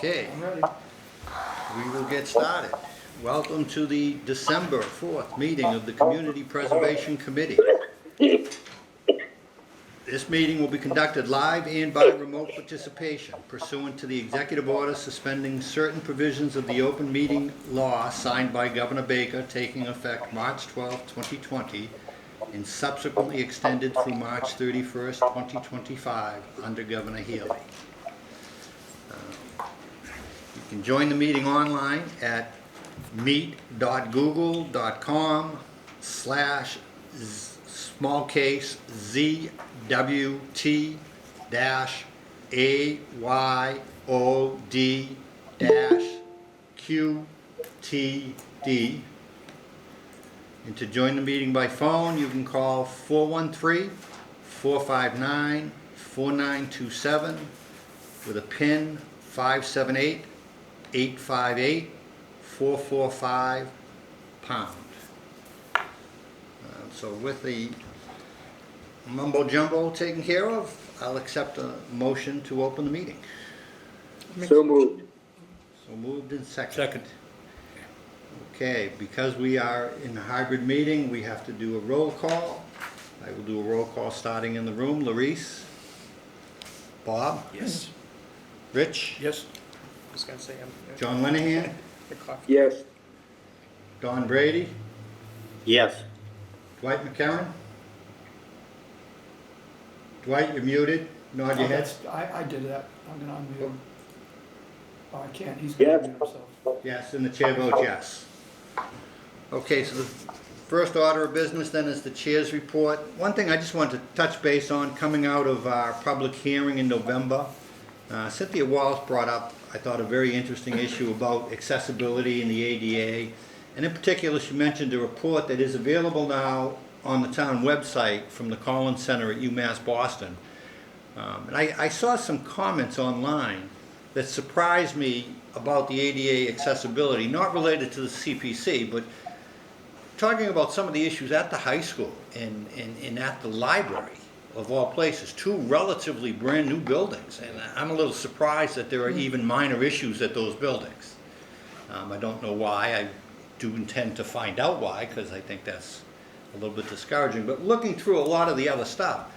Okay, I'm ready. we will get started. Welcome to the December 4th meeting of the Community Preservation Committee. This meeting will be conducted live and by remote participation pursuant to the executive order suspending certain provisions of the open meeting law signed by Governor Baker taking effect March 12, 2020 and subsequently extended through March 31st, 2025 under Governor Healy. You can join the meeting online at meet.google.com/small case ZWT-AYOD-QTD. And to join the meeting by phone, you can call 413-459-4927 with a PIN 578-858-445#. So with the mumbo jumbo taken care of, I'll accept a motion to open the meeting. So moved. So moved and seconded. Okay, because we are in a hybrid meeting, we have to do a roll call. I will do a roll call starting in the room. Larice? Bob? Yes. Rich? Yes. I was going to say, John Linehan? the coffee. Yes. Don Brady? Yes. Dwight McCarron? Dwight, you're muted. Nod your head. I did that. I'm gonna unmute him. Oh, I can't. He's Yeah. gonna unmute himself. Yes, and the chair votes yes. Okay, so the first order of business then is the chair's report. One thing I just wanted to touch base on coming out of our public hearing in November, Cynthia Wallace brought up, I thought, a very interesting issue about accessibility in the ADA. And in particular, she mentioned a report that is available now on the town website from the Collins Center at UMass Boston. And I saw some comments online that surprised me about the ADA accessibility, not related to the CPC, but talking about some of the issues at the high school and at the library, of all places, two relatively brand new buildings. And I'm a little surprised that there are even minor issues at those buildings. I don't know why. I do intend to find out why, because I think that's a little bit discouraging. But looking through a lot of the other stuff,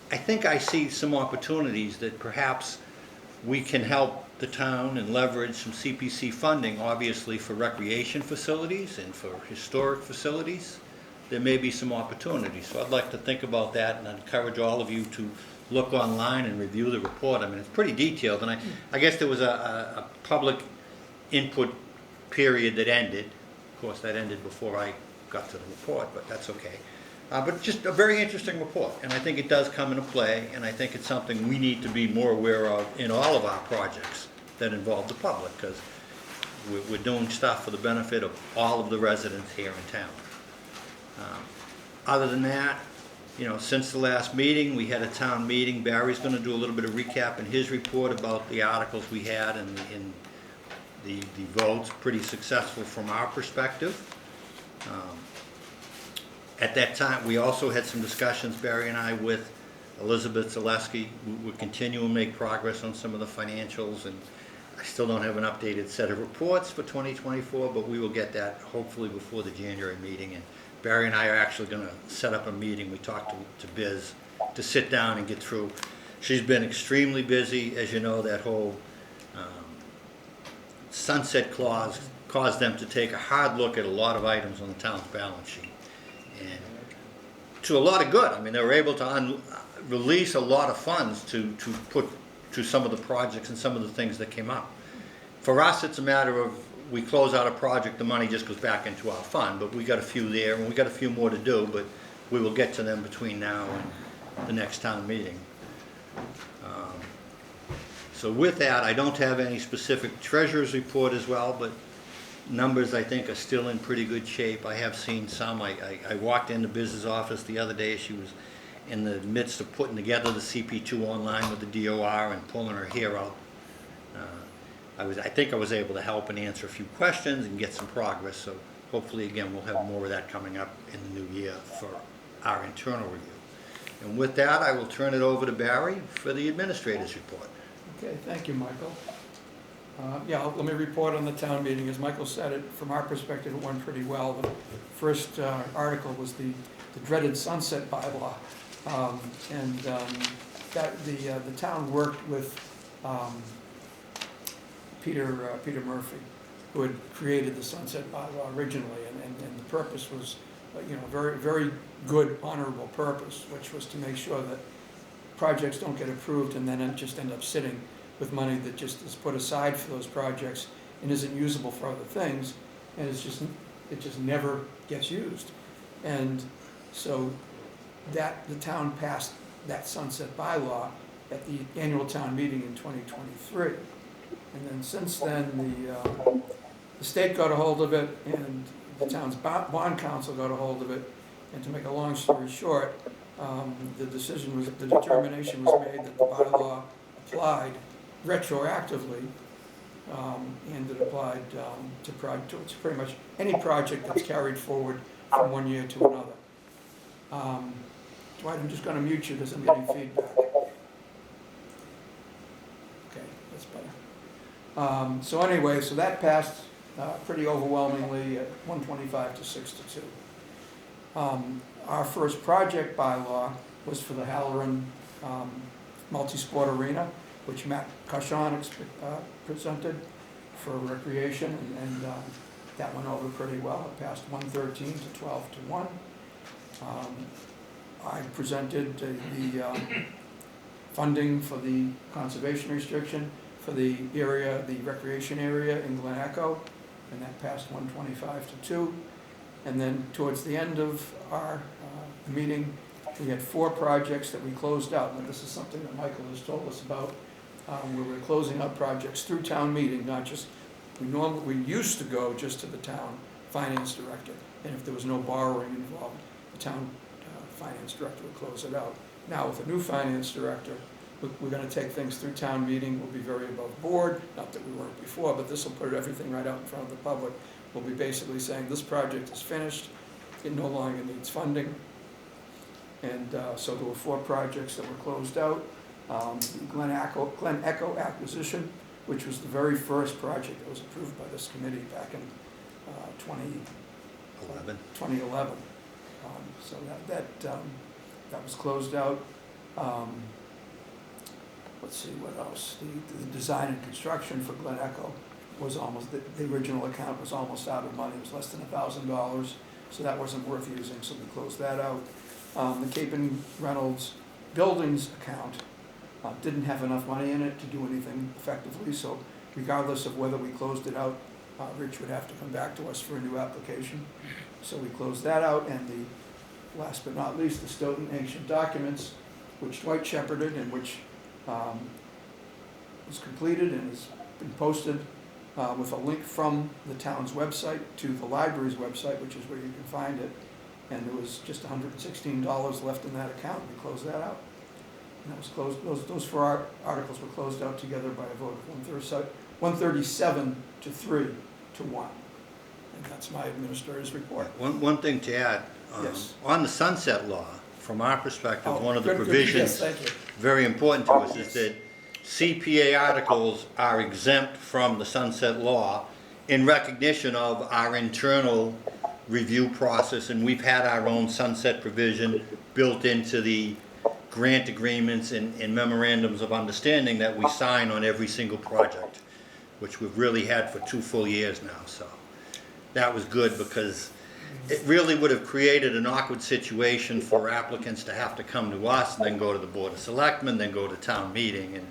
I think I see some opportunities that perhaps we can help the town and leverage some CPC funding, obviously for recreation facilities and for historic facilities. There may be some opportunities. So I'd like to think about that, and I'd encourage all of you to look online and review the report. I mean, it's pretty detailed, and I guess there was a public input period that ended. Of course, that ended before I got to the report, but that's okay. But just a very interesting report, and I think it does come into play, and I think it's something we need to be more aware of in all of our projects that involve the public, because we're doing stuff for the benefit of all of the residents here in town. Other than that, you know, since the last meeting, we had a town meeting. Barry's going to do a little bit of recap in his report about the articles we had and the votes, pretty successful from our perspective. At that time, we also had some discussions, Barry and I, with Elizabeth Zaleski. We're continuing to make progress on some of the financials, and I still don't have an updated set of reports for 2024, but we will get that hopefully before the January meeting. And Barry and I are actually going to set up a meeting. We talked to Biz to sit down and get through. She's been extremely busy. As you know, that whole sunset clause caused them to take a hard look at a lot of items on the town's balance sheet. And to a lot of good. I mean, they were able to release a lot of funds to put to some of the projects and some of the things that came up. For us, it's a matter of we close out a project, the money just goes back into our fund, but we got a few there, and we got a few more to do, but we will get to them between now and the next town meeting. So with that, I don't have any specific treasurer's report as well, but numbers I think are still in pretty good shape. I have seen some. I walked into Biz's office the other day. She was in the midst of putting together the CP2 online with the DOR and pulling her hair out. I think I was able to help and answer a few questions and get some progress. So hopefully, again, we'll have more of that coming up in the new year for our internal review. And with that, I will turn it over to Barry for the administrator's report. Okay, thank you, Michael. Yeah, let me report on the town meeting. As Michael said, from our perspective, it went pretty well. The first article was the dreaded sunset bylaw. The town worked with Peter Murphy, who had created the sunset bylaw originally, and the purpose was, very, very good, honorable purpose, which was to make sure that projects don't get approved and then just end up sitting with money that just is put aside for those projects and isn't usable for other things, and it just never gets used. And so the town passed that sunset bylaw at the annual town meeting in 2023. And then since then, the state got a hold of it, and the town's bond council got a hold of it, and to make a long story short, the determination was made that the bylaw applied retroactively, and it applied to pretty much any project that's carried forward from one year to another. Dwight, I'm just going to mute you because I'm getting feedback. Okay, that's better. So anyway, so that passed pretty overwhelmingly at 125 to 6 to 2. Our first project bylaw was for the Halloran multi-sport arena, which Matt Cauchon presented for recreation, and that went over pretty well. It passed 113 to 12 to 1. I presented the funding for the conservation restriction for the recreation area in Glen Echo, and that passed 125 to 2. And then towards the end of our meeting, we had 4 projects that we closed out. And this is something that Michael has told us about, where we're closing out projects through town meeting, not just, we used to go just to the town finance director, and if there was no borrowing involved, the town finance director would close it out. Now with a new finance director, we're going to take things through town meeting. We'll be very above board, not that we weren't before, but this will put everything right out in front of the public. We'll be basically saying this project is finished, it no longer needs funding. And so there were 4 projects that were closed out. Glen Echo acquisition, which was the very first project that was approved by this committee back in 2011. So that was closed out. Let's see what else. The design and construction for Glen Echo was almost, the original account was almost out of money. It was less than $1,000, so that wasn't worth using, so we closed that out. The Cape and Reynolds buildings account didn't have enough money in it to do anything effectively, so regardless of whether we closed it out, Rich would have to come back to us for a new application. So we closed that out, and the last but not least, the Stoughton ancient documents, which Dwight shepherded and which was completed and has been posted with a link from the town's website to the library's website, which is where you can find it. And there was just $116 left in that account. We closed that out. And that was closed. Those 4 articles were closed out together by a vote of 137 to 3 to 1. And that's my administrator's report. One thing to add, Yes. on the sunset law, from our perspective, Oh, one of the good, provisions yes, thank you. very important to us is that CPA articles are exempt from the sunset law in recognition of our internal review process, and we've had our own sunset provision built into the grant agreements and memorandums of understanding that we sign on every single project, which we've really had for 2 full years now. So that was good, because it really would have created an awkward situation for applicants to have to come to us and then go to the Board of Selectmen, then go to town meeting, and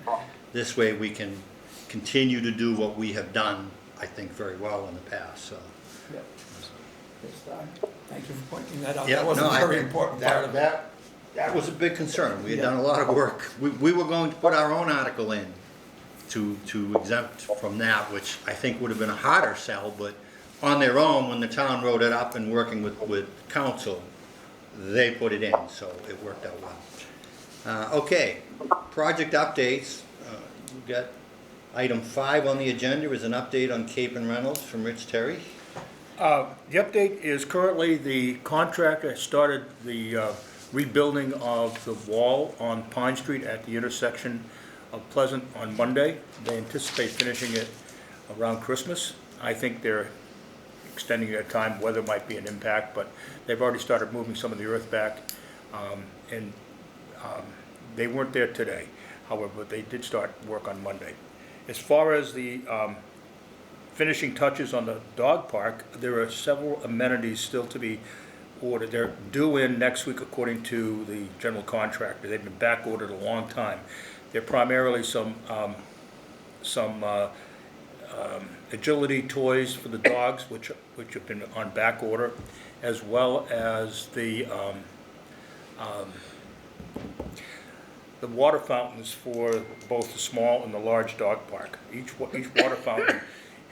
this way we can continue to do what we have done, I think, very well in the past. So. Yep. Thank you for pointing that out. Yeah, That was a very important part of it. That was a big concern. We had done a lot of work. We were going to put our own article in to exempt from that, which I think would have been a harder sell, but on their own, when the town wrote it up and working with council, they put it in, so it worked out well. Okay, project updates. We've got item 5 on the agenda is an update on Cape and Reynolds from Rich Terry. The update is currently the contractor started the rebuilding of the wall on Pine Street at the intersection of Pleasant on Monday. They anticipate finishing it around Christmas. I think they're extending their time. Weather might be an impact, but they've already started moving some of the earth back. And they weren't there today. However, they did start work on Monday. As far as the finishing touches on the dog park, there are several amenities still to be ordered. They're due in next week according to the general contractor. They've been back ordered a long time. They're primarily some agility toys for the dogs, which have been on back order, as well as the water fountains for both the small and the large dog park. Each water fountain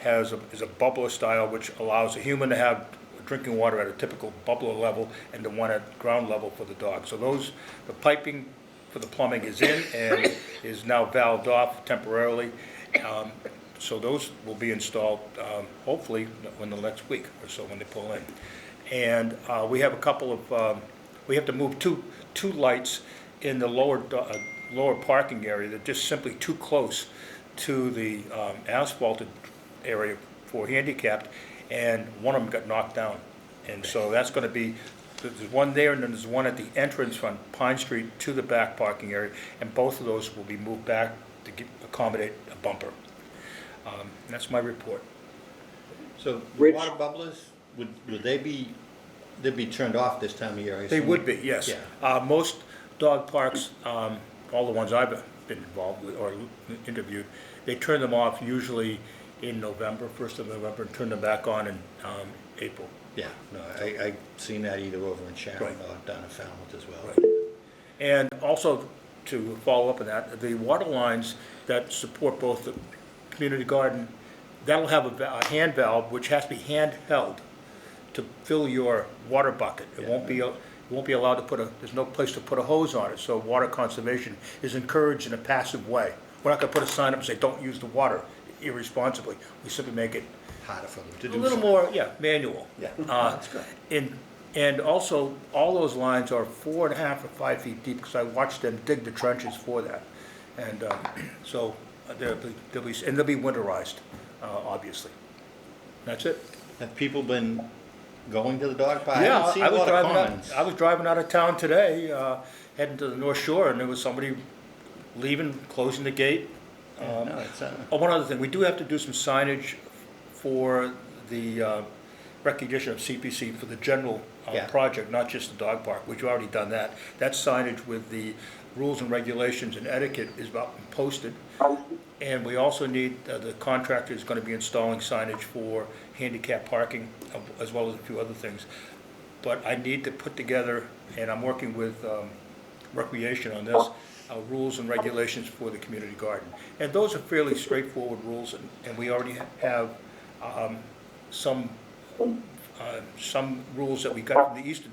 is a bubbler style, which allows a human to have drinking water at a typical bubbler level and the one at ground level for the dog. So the piping for the plumbing is in and is now valved off temporarily. So those will be installed hopefully in the next week or so when they pull in. And we have a couple of, we have to move two lights in the lower parking area. They're just simply too close to the asphalted area for handicapped, and one of them got knocked down. And so that's going to be, there's one there and then there's one at the entrance from Pine Street to the back parking area, and both of those will be moved back to accommodate a bumper. That's my report. So the Rich? water bubblers, would they be, they'd be turned off this time of year? I They assume? would be, yes. Yeah. Most dog parks, all the ones I've been involved with or interviewed, they turn them off usually in November, 1st of November, and turn them back on in April. Yeah, no, I've seen that either over in Sharon Right. or down in Falmouth as well. Right. And also, to follow up on that, the water lines that support both the community garden, that'll have a hand valve which has to be handheld to fill your water bucket. It won't be allowed to put there's no place to put a hose on it, so water conservation is encouraged in a passive way. We're not gonna put a sign up and say, don't use the water irresponsibly. We simply make it Harder for them to a do little so. more, manual. Yeah, That's good. And also, all those lines are 4.5 or 5 feet deep, because I watched them dig the trenches for that. And so they'll be winterized, obviously. That's it. Have people been going to the dog park? Yeah, I haven't seen a lot of comments. I was driving out of town today, heading to the North Shore, and there was somebody leaving, closing the gate. No, it's, One other thing, we do have to do some signage for the recognition of CPC for the general Yeah. project, not just the dog park. We've already done that. That signage with the rules and regulations and etiquette is about posted. And we also need, the contractor is going to be installing signage for handicap parking, as well as a few other things. But I need to put together, and I'm working with Recreation on this, rules and regulations for the community garden. And those are fairly straightforward rules, and we already have some rules that we got from the Eastern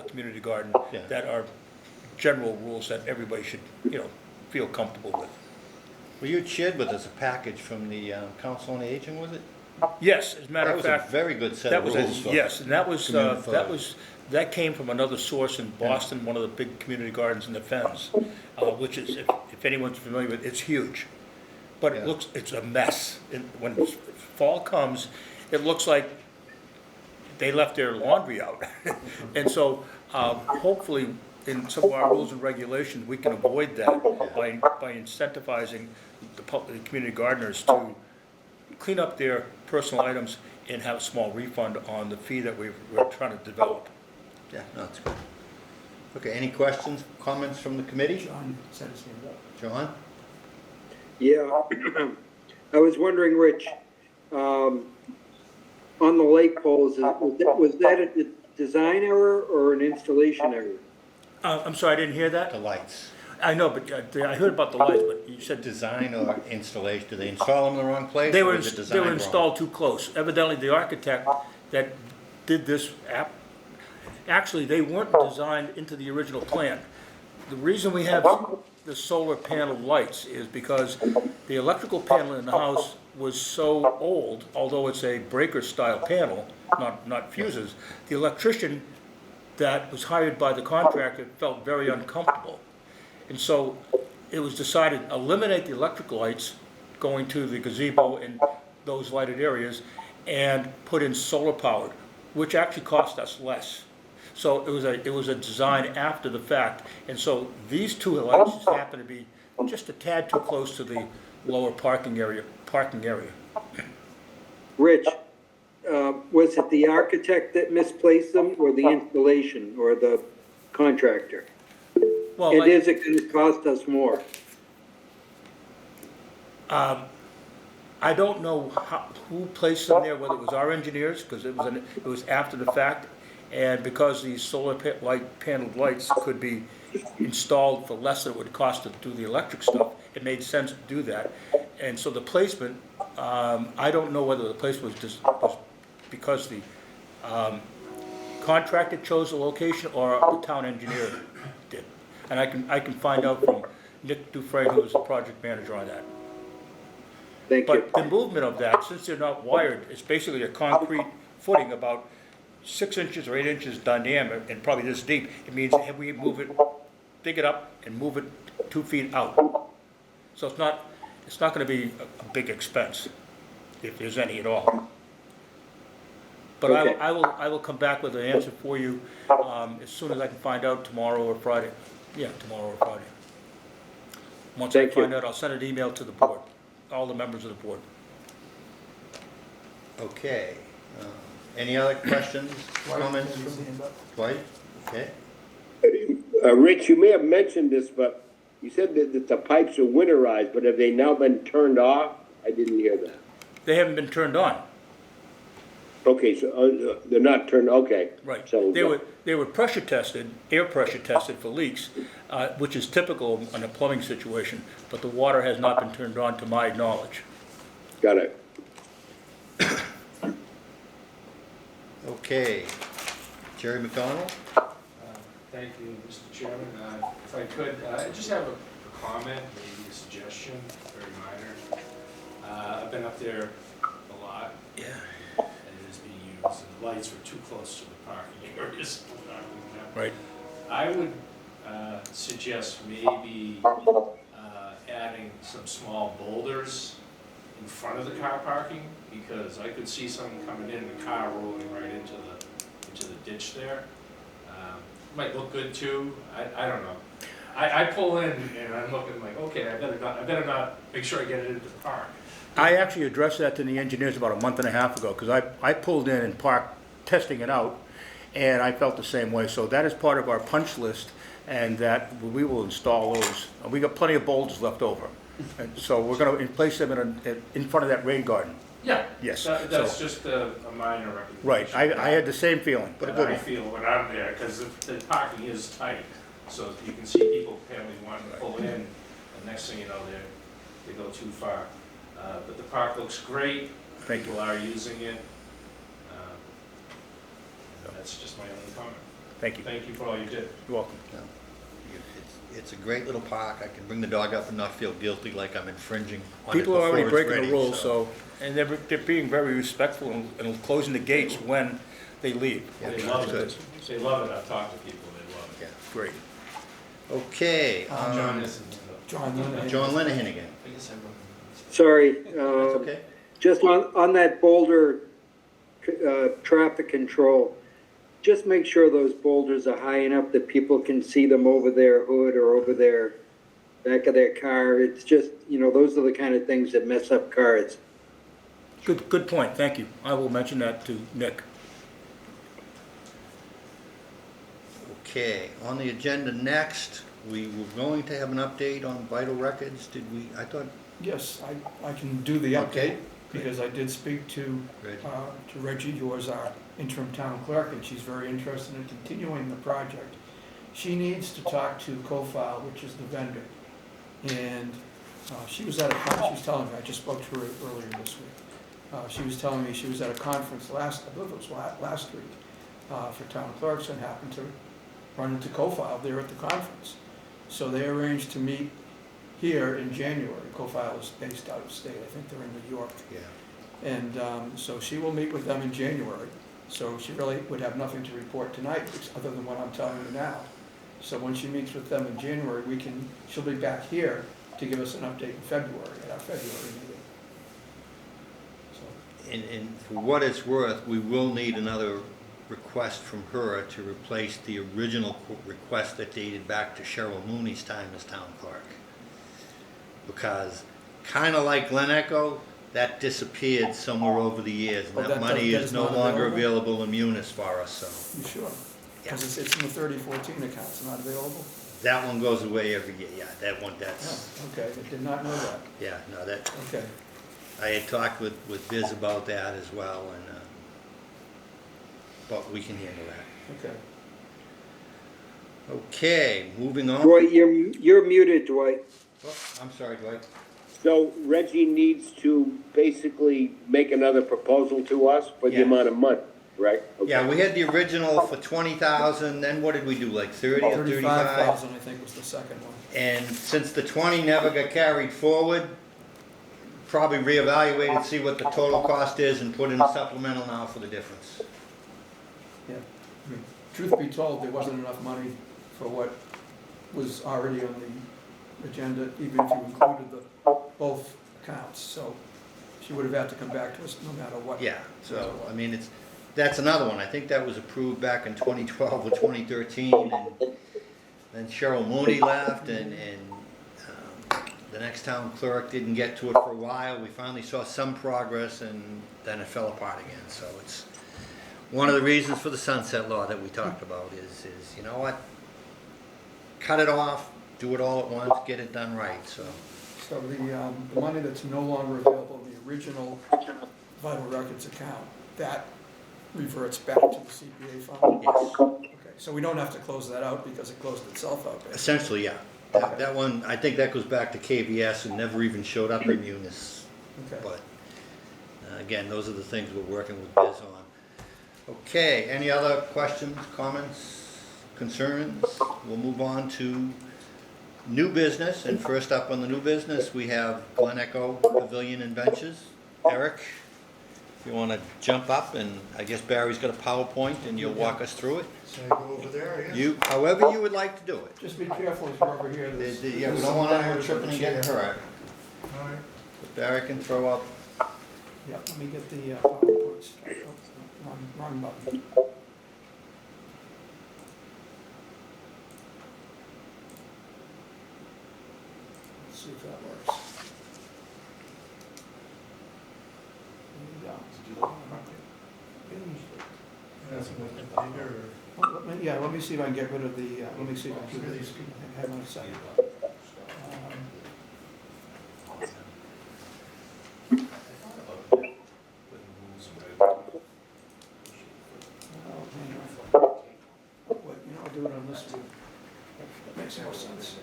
Community Garden Yeah. that are general rules that everybody should, feel comfortable with. well, you shared with us a package from the Council on Aging, was it? Yes, as a matter That of was a fact, very good set that of was, rules. for- yes, and that was, community- that came from another source in Boston, one of the big community gardens in the Fens, which is, if anyone's familiar with it, it's huge. But Yeah. it's a mess. When fall comes, it looks like they left their laundry out. And so, hopefully, in some of our rules and regulations, we can avoid that by incentivizing the community gardeners to clean up their personal items and have a small refund on the fee that we're trying to develop. Yeah, no, it's good. Okay, any questions, comments from the committee? John said his hand up. John? Yeah, I was wondering, Rich, on the light poles, was that a design error or an installation error? I'm sorry, I didn't hear The that. lights. I know, but I heard about the lights, but you said Design or installation, did they install them in the wrong place? they or were, was it they designed were wrong? installed too close. Evidently, the architect that did this actually, they weren't designed into the original plan. The reason we have the solar panel lights is because the electrical panel in the house was so old, although it's a breaker-style panel, not fuses, the electrician that was hired by the contractor felt very uncomfortable. And so it was decided, eliminate the electrical lights going to the gazebo and those lighted areas and put in solar powered, which actually cost us less. So it was a design after the fact, and so these two lights just happen to be just a tad too close to the lower parking area. Rich, was it the architect that misplaced them, or the installation, or the contractor? Well, And like- is it gonna cost us more? I don't know who placed them there, whether it was our engineers, because it was after the fact, and because these solar paneled lights could be installed for less than it would cost to do the electric stuff, it made sense to do that. And so the placement, I don't know whether the placement was because the contractor chose the location or the town engineer did. And I can find out from Nick Dufresne, who is the project manager on that. Thank you. But the movement of that, since they're not wired, it's basically a concrete footing about 6 inches or 8 inches diameter and probably this deep. It means that we move it, dig it up and move it 2 feet out. So it's not gonna be a big expense, if there's any at all. But Okay. I will come back with an answer for you, as soon as I can find out tomorrow or Friday. Yeah, tomorrow or Friday. Once I Thank you. find out, I'll send an email to the board, all the members of the board. Okay. Any other questions, Dwight comments has his from hand up. Dwight? Okay. Rich, you may have mentioned this, but you said that the pipes are winterized, but have they now been turned off? I didn't hear that. They haven't been turned on. Okay, so they're not turned, okay. Right. So They were pressure tested, air pressure tested for leaks, which is typical in a plumbing situation, but the water has not been turned on to my knowledge. got it. Okay. Jerry McDonald? Thank you, Mr. Chairman. If I could, I just have a comment, maybe a suggestion, very minor. I've been up there a lot, Yeah. and it is being used, and the lights were too close to the parking areas. Right. I would suggest maybe adding some small boulders in front of the car parking, because I could see someone coming in, the car rolling right into the ditch there. Might look good too, I don't know. I pull in and I'm looking like, okay, I better not make sure I get it into the park. I actually addressed that to the engineers about a month and a half ago, because I pulled in and parked testing it out, and I felt the same way. So that is part of our punch list, and that we will install those. We got plenty of boulders left over, and so we're gonna place them in front of that rain garden. Yeah. Yes, That's so- just a minor recommendation. Right, I had the same feeling. That I feel when I'm there, because the parking is tight, so you can see people apparently wanting to pull in, and next thing you know, they go too far. But the park looks great. Thank you. People are using it. That's just my only comment. Thank you. Thank you for all you did. You're welcome. No. It's a great little park. I can bring the dog up and not feel guilty like I'm infringing on it People are before already it's breaking ready, the rules, so, and they're being very respectful and closing the gates when they leave. Yeah, They that's love good. it. They love it. I've talked to people, they love it. Yeah. Great. Okay. John isn't. John Linehan. John Lenahan again. I guess everyone. Sorry, That's okay. just on that boulder, traffic control, just make sure those boulders are high enough that people can see them over their hood or over their back of their car. It's just, those are the kind of things that mess up cars. Good point, thank you. I will mention that to Nick. Okay, on the agenda next, we were going to have an update on vital records. Did we, I thought, Yes, I can do the Okay. update, because I did speak to Reggie, who was our interim town clerk, and she's very interested in continuing the project. She needs to talk to CoFile, which is the vendor. And she was telling me, I just spoke to her earlier this week. She was telling me she was at a conference I believe it was last week, for town clerks, and happened to run into CoFile there at the conference. So they arranged to meet here in January. CoFile is based out of state, I think they're in New York. yeah. And so she will meet with them in January. So she really would have nothing to report tonight, other than what I'm telling you now. So when she meets with them in January, she'll be back here to give us an update in February, at our February meeting. So and for what it's worth, we will need another request from her to replace the original request that dated back to Cheryl Mooney's time as town clerk. Because, kind of like Glen Echo, that disappeared somewhere over the years, and Oh, that that money does- is that's no not longer available? available in Munis for us, so. You sure? Yeah. Because it's in the 3014 account, it's not available? That one goes away every year, yeah, that one, Oh, that's, okay, I did not know that. yeah, no, that, Okay, I had talked with Biz about that as well, and, but we can handle that. okay. Okay, moving on. Dwight, you're muted, Dwight. Oh, I'm sorry, Dwight. So Reggie needs to basically make another proposal to us for the Yeah. amount of money, right? Okay. Yeah, we had the original for 20,000, then what did we do, like 30 or 35? 35,000, I think, was the second one. And since the 20 never got carried forward, probably reevaluate and see what the total cost is and put in a supplemental now for the difference. Yeah. I mean, truth be told, there wasn't enough money for what was already on the agenda, even if you included both accounts. So she would have had to come back to us no matter what. Yeah, so, I mean, that's another one. I think that was approved back in 2012 or 2013, and then Cheryl Mooney left, and the next town clerk didn't get to it for a while. We finally saw some progress, and then it fell apart again. So it's one of the reasons for the sunset law that we talked about is you know what? Cut it off, do it all at once, get it done right, so. So the money that's no longer available in the original vital records account, that reverts back to the CPA fund? Yes. Okay, so we don't have to close that out because it closed itself out, basically. Essentially, yeah. That one, I think that goes back to KVS and never even showed up in Munis. Okay. But, again, those are the things we're working with Biz on. Okay, any other questions, comments, concerns? We'll move on to new business, and first up on the new business, we have Glen Echo Pavilion and Benches. Eric, if you want to jump up, and I guess Barry's got a PowerPoint, and you'll walk us through it. So I go over there, I guess? You, however you would like to do it. Just be careful as you're over here. Yeah, we don't want anyone tripping and getting hurt. All right. But Barry can throw up. Yeah, let me get the PowerPoint started. Oh, wrong button. Let's see if that works. There you go. That's what the bigger, Let me see if I can get rid of the, let me see if I can do these. Hang on a second. I'll do it on this one. That makes more sense.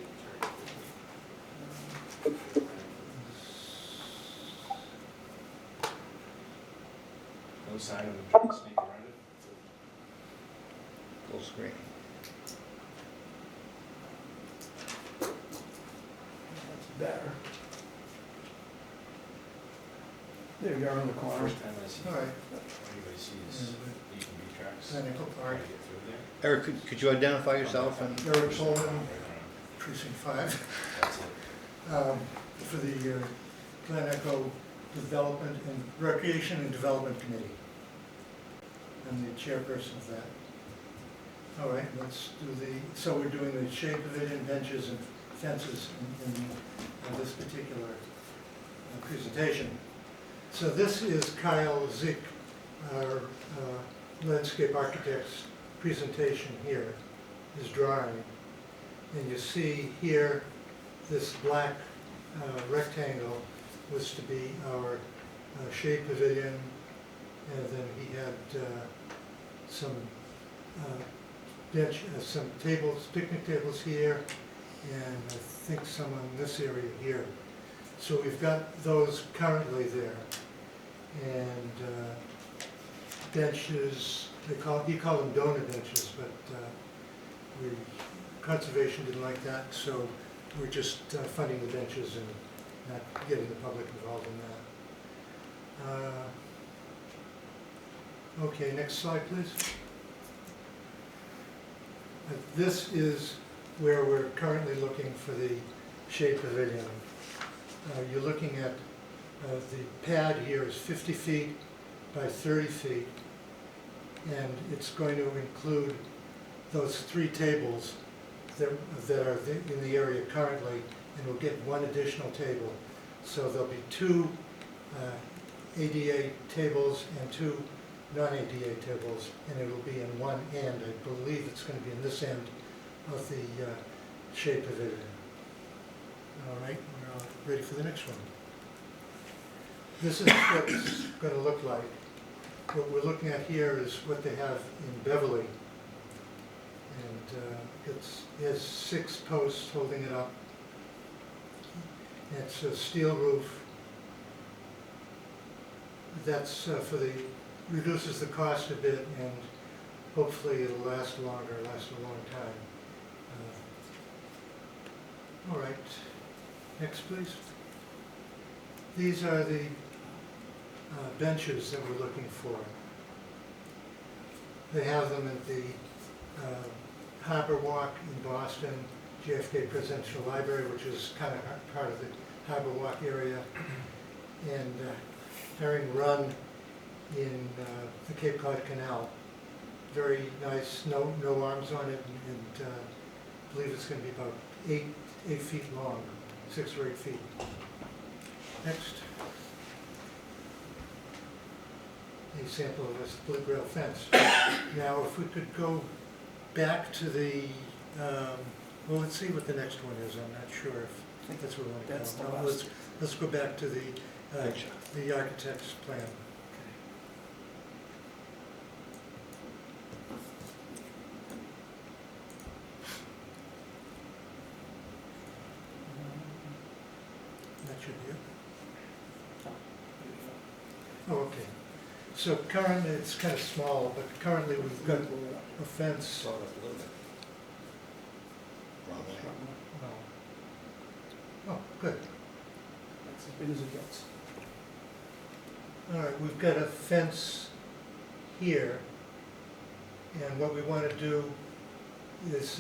No sign of them trying to sneak around it? Full screen. That's better. There you are in the corner. First time I see, all right. anybody sees EPB tracks. Glen Echo Try Park, to get through there. Eric, could you identify yourself and? Eric Pullman, precinct 5, That's it. for the Glen Echo Development and Recreation and Development Committee. I'm the chairperson of that. All right, let's do so we're doing the shade pavilion, benches, and fences in this particular presentation. So this is Kyle Zick, our landscape architect's presentation here, his drawing. And you see here, this black rectangle was to be our shade pavilion, and then he had some some tables, picnic tables here, and I think some in this area here. So we've got those currently there. And benches, he called them donor benches, but conservation didn't like that, so we're just funding the benches and not getting the public involved in that. Okay, next slide, please. This is where we're currently looking for the shade pavilion. You're looking at the pad here is 50 feet by 30 feet. And it's going to include those 3 tables that are in the area currently, and we'll get 1 additional table. So there'll be 2 ADA tables and 2 non-ADA tables, and it'll be in one end. I believe it's going to be in this end of the shade pavilion. All right, we're all ready for the next one. This is what it's going to look like. What we're looking at here is what they have in Beverly. And it has 6 posts holding it up. It's a steel roof. That's reduces the cost a bit, and hopefully it'll last longer, last a long time. All right, next please. These are the benches that we're looking for. They have them at the Harbor Walk in Boston, JFK Presidential Library, which is kind of part of the Harbor Walk area, and Herring Run in the Cape Cod Canal. Very nice, no arms on it, and I believe it's going to be about 8 feet long, 6 or 8 feet. Next. A sample of a split rail fence. Now, if we could go back to the, well, let's see what the next one is. I'm not sure if, I think that's what we want to go. That's the No, last. let's go back to the architect's plan. That should be it. Oh, okay. So currently, it's kind of small, but currently we've got a fence. Saw it a little bit. Wrong way. Oh, good. That's as big as it gets. All right, we've got a fence here, and what we want to do is,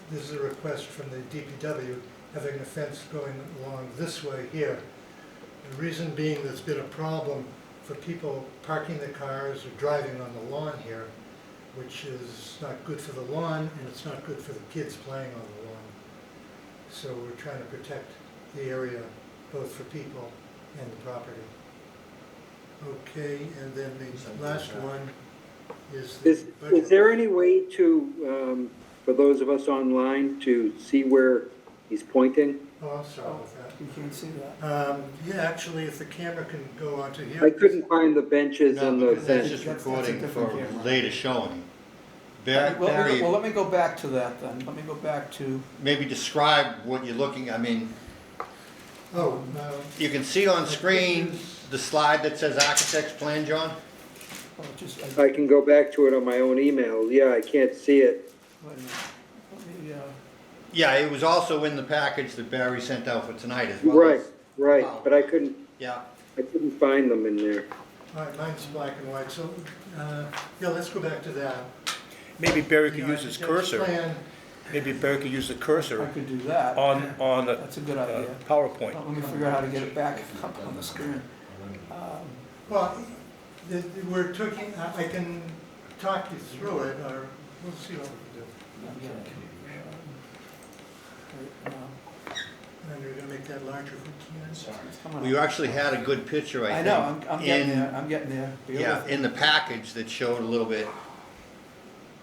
this is a request from the DPW, having a fence going along this way here. The reason being there's been a problem for people parking their cars or driving on the lawn here, which is not good for the lawn, and it's not good for the kids playing on the lawn. So we're trying to protect the area both for people and the property. Okay, and then the last one is the Is budget. there any way to, for those of us online, to see where he's pointing? Oh, I'm sorry about that. You can't see that. Yeah, here, if the camera can go onto here. I couldn't find the benches No, and the because that's fence. just That's a recording different for camera. later showing. Well, let Barry, me go back to that then. Let me go back to, maybe describe what you're looking, I mean, Oh, you can see on screen the slide that says architect's plan, John? oh, just, I can go back to it on my own email. Yeah, I can't see it. wait a minute. Let me, Yeah, it was also in the package that Barry sent out for tonight as well. Right, as- right, but I couldn't Yeah, find them in there. all right, mine's black and white, so, yeah, let's go back to that. Maybe Barry The could use his architect's cursor, plan, maybe Barry could use the I cursor could do that. on the That's a good idea. PowerPoint. Let me figure out how to get it back up on the screen. Well, we're talking, I can talk you through it, or we'll see what we can do. And we're gonna make that larger if we can. Sorry. well, you actually had a good picture, I I think. know, I'm getting in- there, I'm getting there. Bear Yeah, with me. in the package that showed a little bit,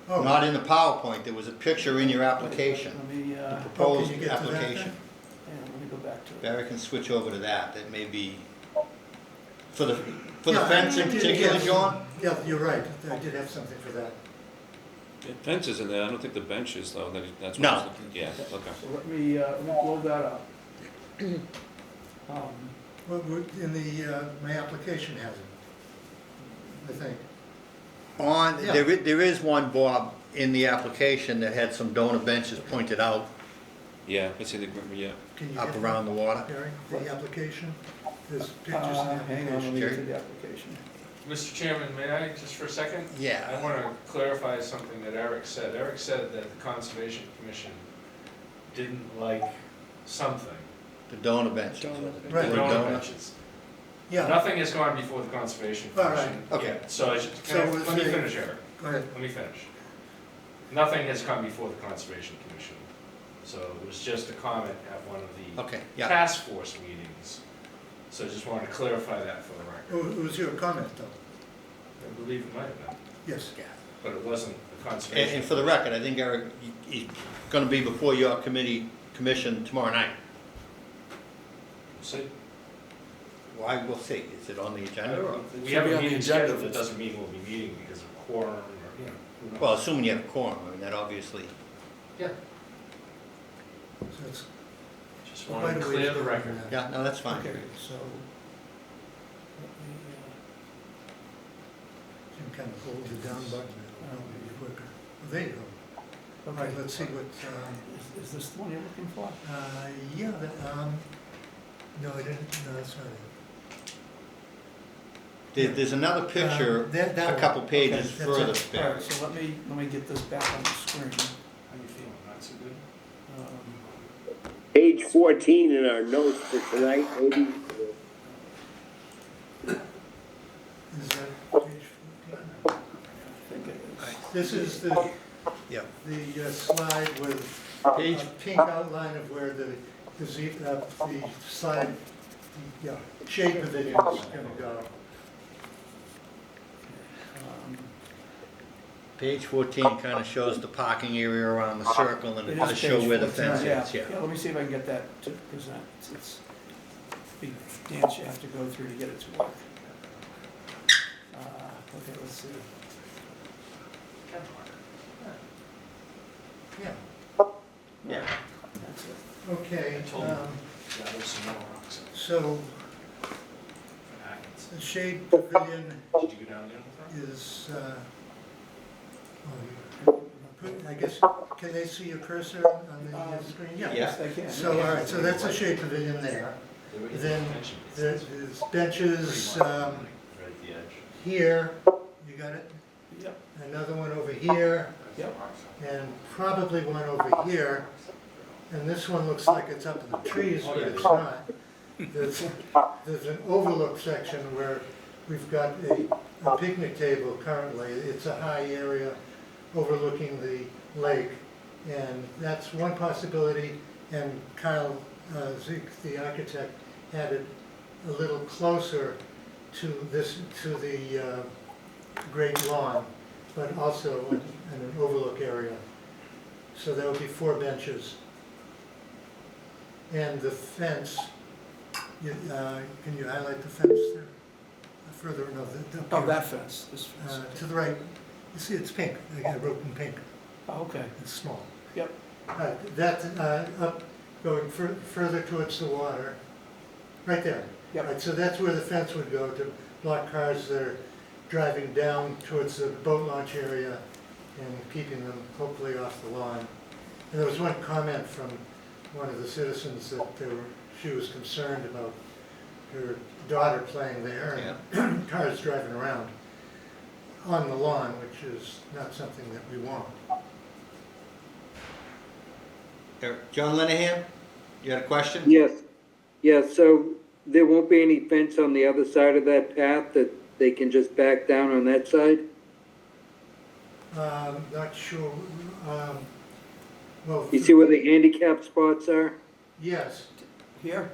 Oh, not in the PowerPoint, there was a picture in your application, Let me, oh, proposed can you get to that application. yeah, let me go back to it. Barry can switch over to that, that may be, for the Yeah, fence I in did particular, have John? some- Yeah, you're right, I did have something for that. Fences in there, I don't think the benches though, that's what No. I was looking, yeah, okay. So let me blow that up. Well, in the, my application has it, I think. On, Yeah. there is one, Bob, in the application that had some donor benches pointed out Yeah, I see the, yeah. Can you up get around the water. that, Barry, the application? There's pictures in the Hang on, let application. me get to the application. Mr. Chairman, may I, just for a second? I Yeah, want to clarify something that Eric said. Eric said that the Conservation Commission didn't like something. the donor benches. Donor. The Right. donor Donor. benches. Yeah, Nothing has gone before the Conservation All right, Commission. okay. yet. So So was let me the- finish, Eric. go ahead. Let me finish. Nothing has come before the Conservation Commission. So it was just a comment at one of the Okay, yeah. task force meetings. So I just wanted to clarify that for the record. It was your comment, though. I believe it might have been, Yes. but it wasn't the Conservation. And for the record, I think Eric, he's gonna be before your commission tomorrow night. See? Why, we'll see. Is it on the agenda or? We Should have be a on the meeting agenda scheduled, for- that doesn't mean we'll be meeting because of quorum or, you know. who knows? Well, assuming you have a quorum, I mean, that obviously, Yeah, So it's just quite wanted a to ways clear the down record. now. yeah, no, that's fine. Okay, so. Some kind of hold the down button, it'll be quicker. Well, there you go. All Okay. right, let's see what, Is this the one you're looking for? yeah, no, I didn't, no, that's not it. There's another picture, That a one. couple pages Okay, that's further it. All back. right, so let me get this back on the screen. How you feeling? Not so good? Um, Page 14 in our notes for tonight, maybe. Is that page 14? I think it is. This is the, Yeah. the slide with Page, a pink outline of where the slide, yeah, shade pavilion is gonna go. Um, page 14 kind of shows the parking area around the circle, and it It does is show page where the 14, fence is, yeah. Yeah, let me see if I can get that to present. It's a big dance you have to go through to get it to work. Okay, let's see. Yeah, Yeah. That's it. okay, I told him. Yeah, there's some more rocks in so Atkins. the shade pavilion Did you go down there with her? is, I guess, can they see your cursor on the screen? Yes, I can. So, all right, so that's a shade pavilion there. They were Then attention. there's benches Right at the edge. here, you got it? Yep, Another one over here, yep. and probably one over here. And this one looks like it's up in the trees, but it's not. There's an overlook section where we've got a picnic table currently. It's a high area overlooking the lake. And that's one possibility, and Kyle Zeke, the architect, had it a little closer to the great lawn, but also in an overlook area. So there will be 4 benches. And the fence, can you highlight the fence there? Further, no, the. Oh, that fence, this fence. To the right, you see it's pink, I wrote in pink, Oh, okay, it's small. yep. That, up, going further towards the water, right there. Yep. Right, so that's where the fence would go, to block cars that are driving down towards the boat launch area and keeping them hopefully off the lawn. And there was one comment from one of the citizens that she was concerned about her daughter playing there and cars driving around on the lawn, which is not something that we want. John Linehan, you had a question? Yes, yes, so there won't be any fence on the other side of that path that they can just back down on that side? Not sure, well. You see where the handicap spots are? Yes, Here?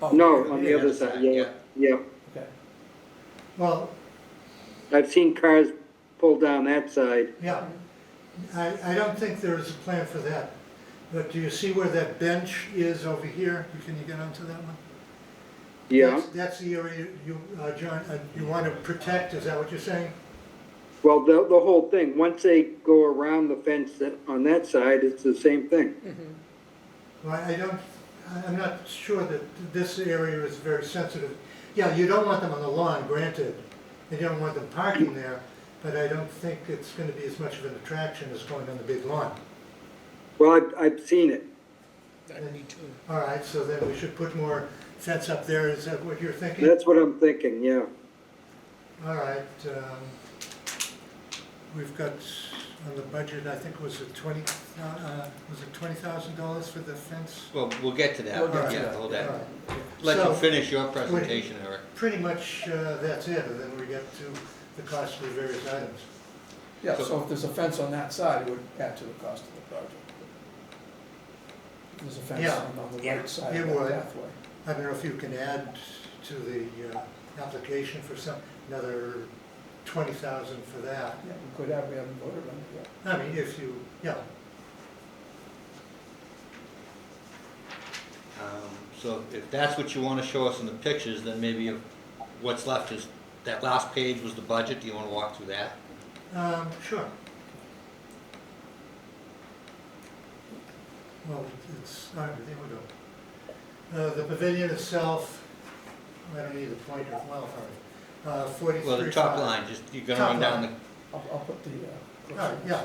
Oh, No, here. on the other side, yeah, yeah. Okay. well, I've seen cars pull down that side. yeah. I don't think there is a plan for that. But do you see where that bench is over here? Can you get onto that one? Yeah, That's the area you, John, you want to protect, is that what you're saying? well, the whole thing, once they go around the fence on that side, it's the same thing. Well, I'm not sure that this area is very sensitive. Yeah, you don't want them on the lawn, granted, and you don't want them parking there, but I don't think it's going to be as much of an attraction as going on the big lawn. Well, I've seen it. All right, so then we should put more fence up there, is that what you're thinking? That's what I'm thinking, yeah. All right, we've got on the budget, I think, was it $20,000 for the fence? Well, we'll get to that, We'll get to yeah, that. hold All that. right. let you So, finish your presentation, Eric. Pretty much, that's it, and then we get to the cost of the various items. Yeah, so if there's a fence on that side, it would add to the cost of the project. If there's a fence Yeah. on the right side It of that would. pathway. I don't know if you can add to the application for another 20,000 for that. Yeah, we could have, we haven't voted on it yet. I mean, if you, yeah, So if that's what you want to show us in the pictures, then maybe what's left is, that last page was the budget. Do you want to walk through that? sure. Well, it's, all right, there we go. The pavilion itself, I don't need the pointer, well, all right. 43. Well, the top line, just, you're going to run down the, I'll put the, Right, yeah.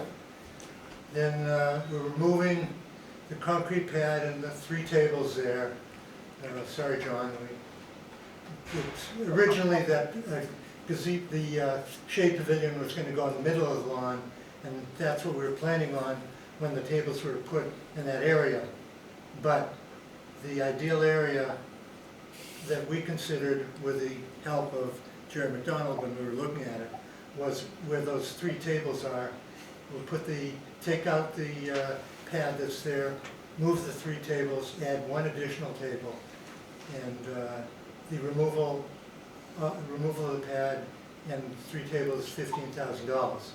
Then we're removing the concrete pad and the 3 tables there. Sorry, John. Originally, that the shade pavilion was going to go in the middle of the lawn, and that's what we were planning on when the tables were put in that area. But the ideal area that we considered, with the help of Jerry McDonald when we were looking at it, was where those 3 tables are. We'll take out the pad that's there, move the 3 tables, add 1 additional table, and the removal of the pad and 3 tables is $15,000.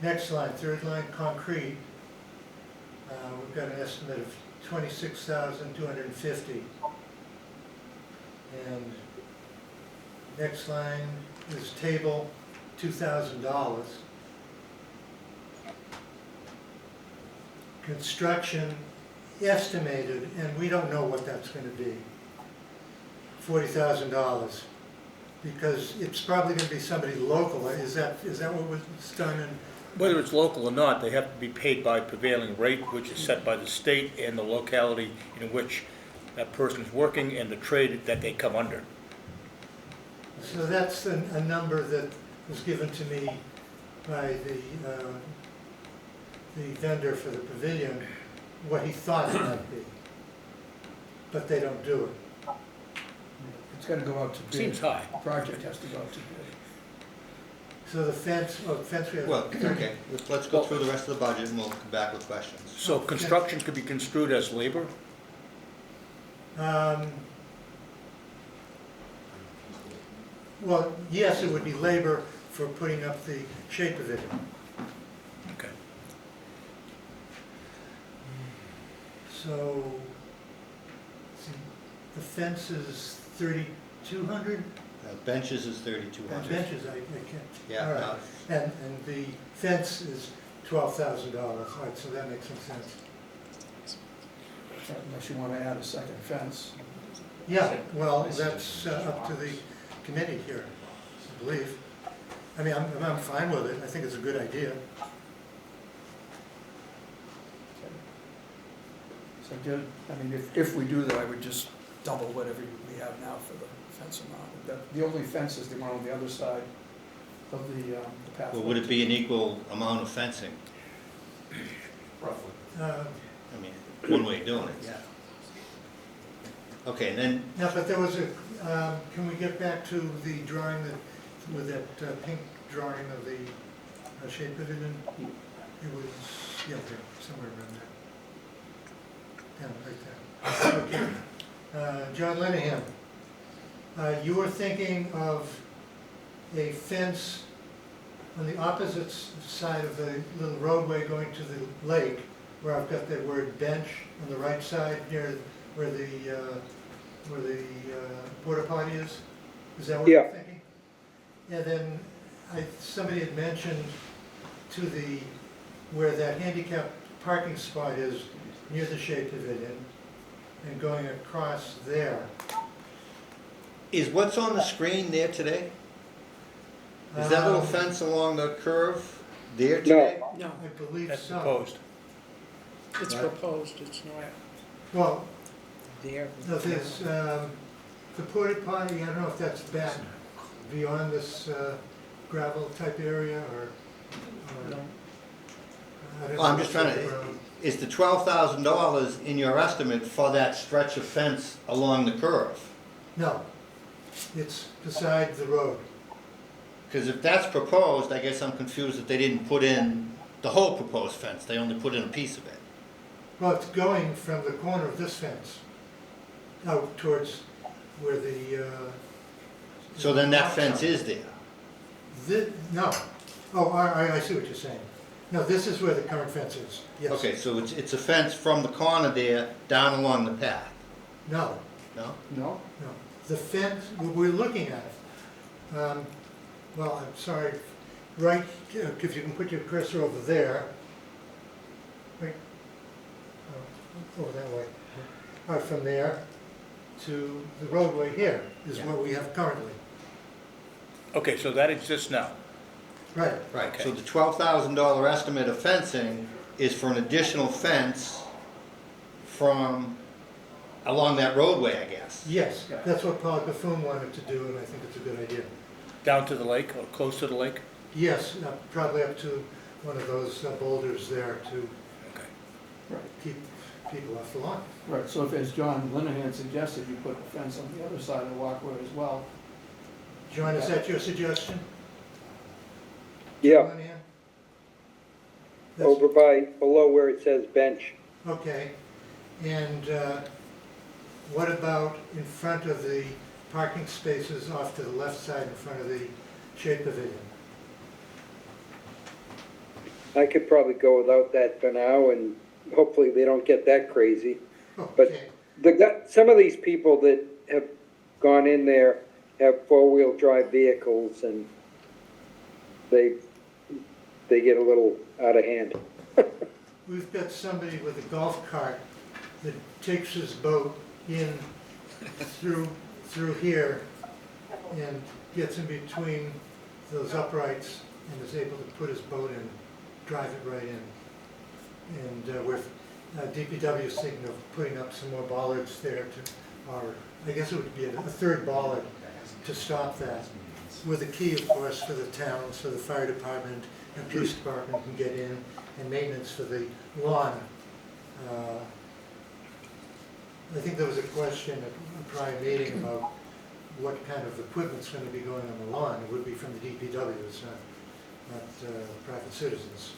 Next line, third line, concrete. We've got an estimate of $26,250. And next line is table, $2,000. Construction estimated, and we don't know what that's going to be, $40,000, because it's probably going to be somebody local. Is that what was done in? Whether it's local or not, they have to be paid by prevailing rate, which is set by the state and the locality in which that person's working and the trade that they come under. So that's a number that was given to me by the vendor for the pavilion, what he thought it might be. But they don't do it. it's gotta go out to bid. Seems high. The project has to go out to bid. So the fence we have. well, okay, let's go through the rest of the budget and we'll come back with questions. So construction could be construed as labor? Well, yes, it would be labor for putting up the shade pavilion. Okay. So, see, the fence is 3,200? Benches is 3,200. Benches, I can't. Yeah, All right. And the fence is $12,000, all right, so that makes some sense. Unless you wanna add a second fence. Yeah, well, that's up to the committee here, I believe. I mean, I'm fine with it, I think it's a good idea. So I mean, if we do that, I would just double whatever we have now for the fence amount. The only fence is the one on the other side of the pathway. Well, would it be an equal amount of fencing? Roughly. I mean, one way of doing it, yeah. Okay, and then, Now, but there was can we get back to the drawing with that pink drawing of the shade pavilion? It was, yeah, there, somewhere around there. Down right there. Okay. John Lenahan, you were thinking of a fence on the opposite side of the little roadway going to the lake, where I've got the word bench on the right side near where the porta potty is. Is that what you're Yeah. thinking? And then somebody had mentioned where that handicap parking spot is near the shade pavilion and going across there. is what's on the screen there today? Is that little fence along the curve there today? No, I believe That's so. proposed. it's Right. proposed, it's not Well, there. there's the porta potty, I don't know if that's back beyond this gravel type area or. No. I don't Well, I'm know just trying if it's to, around. is the $12,000 in your estimate for that stretch of fence along the curve? No, it's beside the road. Because if that's proposed, I guess I'm confused that they didn't put in the whole proposed fence, they only put in a piece of it. Well, it's going from the corner of this fence out towards where the, So then that fence is there. no. Oh, I see what you're saying. No, this is where the current fence is, yes. Okay, so it's a fence from the corner there down along the path, No, no? No? no. The fence, we're looking at it. Well, I'm sorry, right, if you can put your cursor over there. Right, over that way. All right, from there to the roadway here is Yeah. what we have currently. Okay, so that exists now. Right, Right, so Okay. the $12,000 estimate of fencing is for an additional fence from along that roadway, I guess. yes, that's what Paul Buffoon wanted to do, and I think it's a good idea. Down to the lake, or close to the lake? Yes, probably up to one of those boulders there to Okay. Right. keep people off the lawn. Right, so if, as John Linehan suggested, you put a fence on the other side of the walkway as well. John, is that your suggestion? Yeah, Linehan? That's- over by, below where it says bench. Okay, and what about in front of the parking spaces off to the left side in front of the shade pavilion? I could probably go without that for now, and hopefully they don't get that crazy. But Okay, some of these people that have gone in there have four-wheel drive vehicles, and they get a little out of hand. we've got somebody with a golf cart that takes his boat in through here and gets in between those uprights and is able to put his boat in, drive it right in. And we're, DPW is thinking of putting up some more bollards there to, or I guess it would be a third bollard to stop that. With a key, of course, for the town, so the fire department and police department can get in, and maintenance for the lawn. I think there was a question at a prior meeting about what kind of equipment's going to be going on the lawn. It would be from the DPW, it's not private citizens.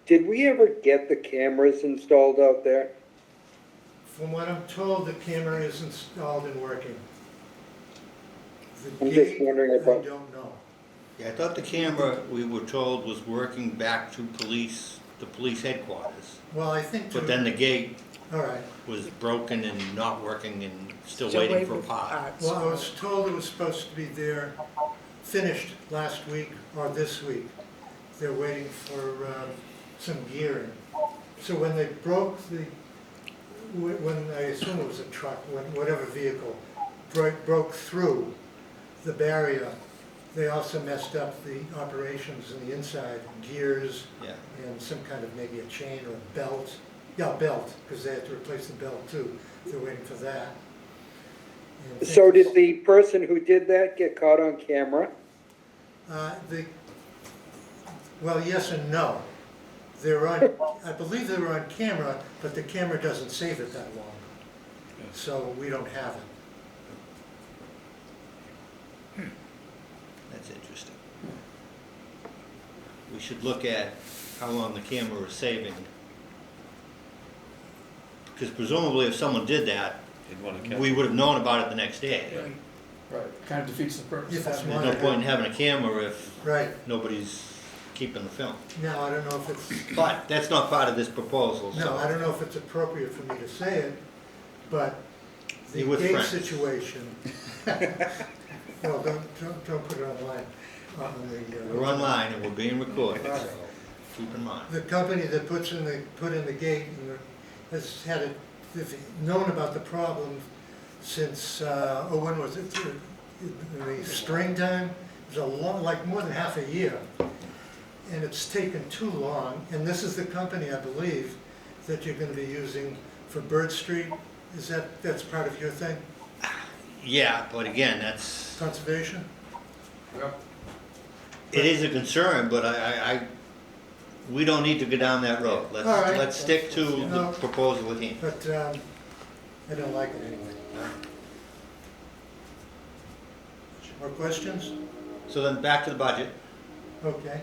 Did we ever get the cameras installed out there? From what I'm told, the camera is installed and working. The I'm just gate, wondering I about- don't know. Yeah, I thought the camera, we were told, was working back to the police headquarters. Well, I think, But then the gate all right. was broken and not working and still waiting for parts. Well, I was told it was supposed to be there, finished last week or this week. They're waiting for some gearing. So when they broke when I assume it was a truck, whatever vehicle, broke through the barrier, they also messed up the operations in the inside, gears, Yeah. and some kind of maybe a chain or a belt. Yeah, belt, because they had to replace the belt too. They're waiting for that. And So things- did the person who did that get caught on camera? Well, yes and no. They're on, I believe they were on camera, but the camera doesn't save it that long. So we don't have it. That's interesting. We should look at how long the camera is saving. Because presumably if someone did that, You'd want to catch we it. would have known about it the next day. Right, kind of defeats the purpose. If of it's having There's it. no point in having a camera if Right. nobody's keeping the film. Now, I don't know if it's, But that's not part of this proposal, so. no, I don't know if it's appropriate for me to say it, but the You're with gate friends. situation. Well, don't put it online. On the, We're online and we're being recorded, Right. so keep in mind. The company that put in the gate has they've known about the problem since, when was it? In the springtime? It was a long, like more than half a year. And it's taken too long, and this is the company, I believe, that you're gonna be using for Bird Street. That's part of your thing, Yeah, but again, that's, conservation? Yep. It is a concern, but we don't need to go down that road. All right. Let's stick to the No. proposal at hand. But I don't like it anyway. More questions? So then back to the budget. Okay.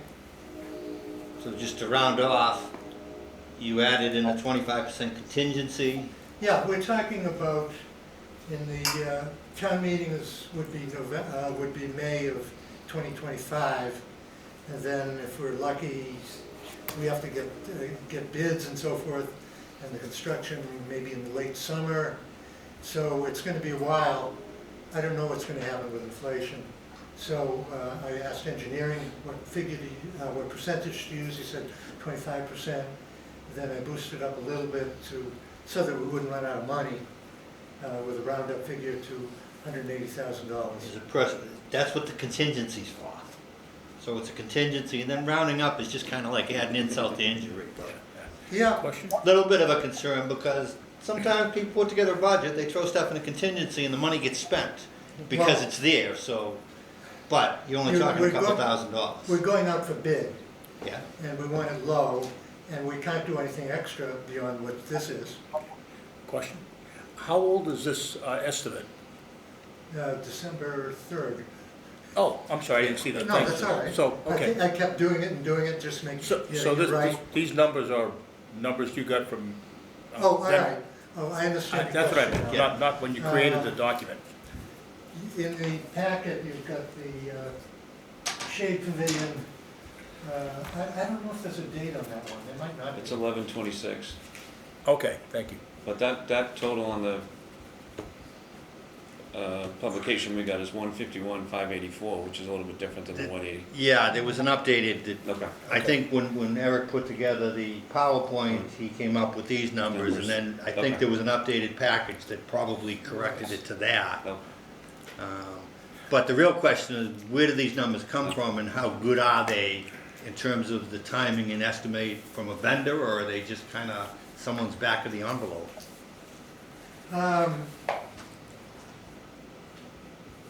So just to round off, you added in a 25% contingency. Yeah, we're talking about, in the town meetings would be May of 2025. And then if we're lucky, we have to get bids and so forth, and the construction maybe in the late summer. So it's going to be a while. I don't know what's going to happen with inflation. So I asked engineering what percentage to use. He said 25%. Then I boosted up a little bit so that we wouldn't run out of money with a roundup figure to $180,000. That's what the contingency's for. So it's a contingency, and then rounding up is just kind of like adding insult to injury. Yeah, Question? Little bit of a concern, because sometimes people put together a budget, they throw stuff in a contingency, and the money gets spent because Well- it's there. So, but you're only talking a couple $1,000. we're going out for bid, Yeah. and we want it low, and we can't do anything extra beyond what this is. Question? How old is this estimate? December 3rd. Oh, I'm sorry, I didn't see that. No, Thanks. that's all right. So, okay. I kept doing it and doing it, just make So, sure so you're right. these numbers are numbers you got from? Oh, all them? right. Oh, I understand the That's what I question meant, now. not when you created the document. In the packet, you've got the shade pavilion. I don't know if there's a date on that one. There might not be. It's 11/26, Okay, thank you. but that total on the publication we got is 151,584, which is a little bit different than the 180. Yeah, there was an updated, Okay. I think when Eric put together the PowerPoint, he came up with these numbers, and then I think Okay. there was an updated package that probably corrected it to that. No. But the real question is, where do these numbers come from, and how good are they in terms of the timing and estimate from a vendor, or are they just kind of someone's back of the envelope?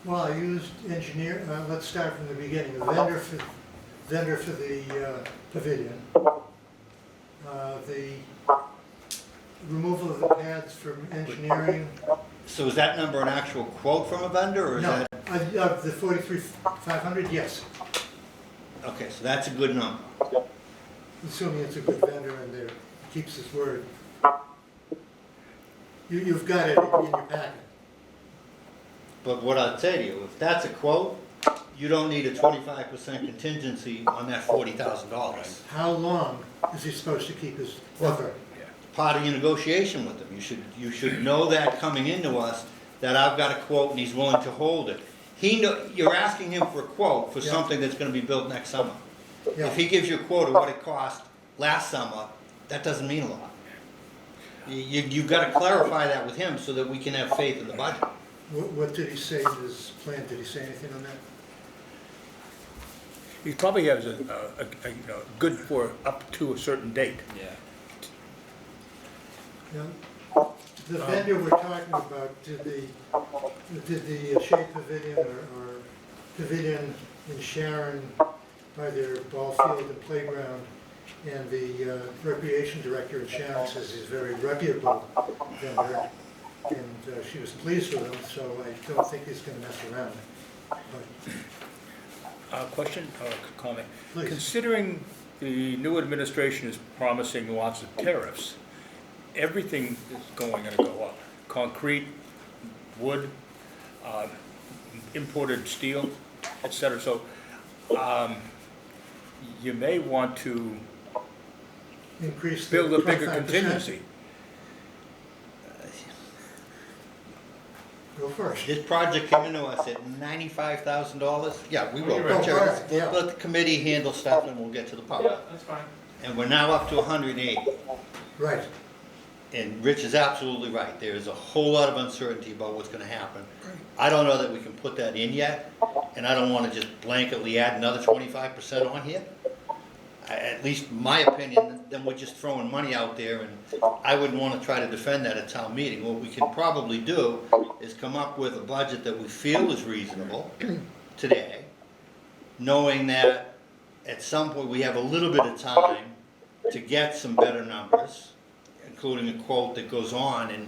Well, I used engineer, let's start from the beginning. The vendor for the pavilion. The removal of the pads from engineering. So is that number an actual quote from a vendor, or is No, that? the 43,500, yes. Okay, so that's a good number. Assuming it's a good vendor and he keeps his word. You've got it in your packet. But what I'd say to you, if that's a quote, you don't need a 25% contingency on that $40,000. How long is he supposed to keep his word? Part of your negotiation with him, you should know that coming into us, that I've got a quote and he's willing to hold it. You're asking him for a quote for Yeah. something that's gonna be built next summer. Yeah. If he gives you a quote of what it cost last summer, that doesn't mean a lot. You've gotta clarify that with him so that we can have faith in the budget. What did he say in his plan? Did he say anything on that? He probably has a good for up to a certain date. Yeah. Yeah. The vendor we're talking about did the shade pavilion or pavilion in Sharon by their ball field and playground. And the recreation director in Sharon says he's a very reputable vendor. And she was pleased with him, so I don't think he's gonna mess around. But Question or comment? Please. Considering the new administration is promising lots of tariffs, everything is going to go up. Concrete, wood, imported steel, et cetera. So you may want to increase the build a bigger 25%. contingency. Go first. This project came into us at $95,000. Yeah, we will. You're right. Sure. Oh, all right, yeah. Let the committee handle stuff and we'll get to the Yeah, public. that's fine. And we're now up to 180. Right. And Rich is absolutely right. There is a whole lot of uncertainty about what's gonna happen. I don't know that we can put that in yet, and I don't wanna just blanketly add another 25% on here. At least my opinion, then we're just throwing money out there, and I wouldn't wanna try to defend that at town meeting. What we can probably do is come up with a budget that we feel is reasonable today, knowing that at some point we have a little bit of time to get some better numbers, including a quote that goes on, and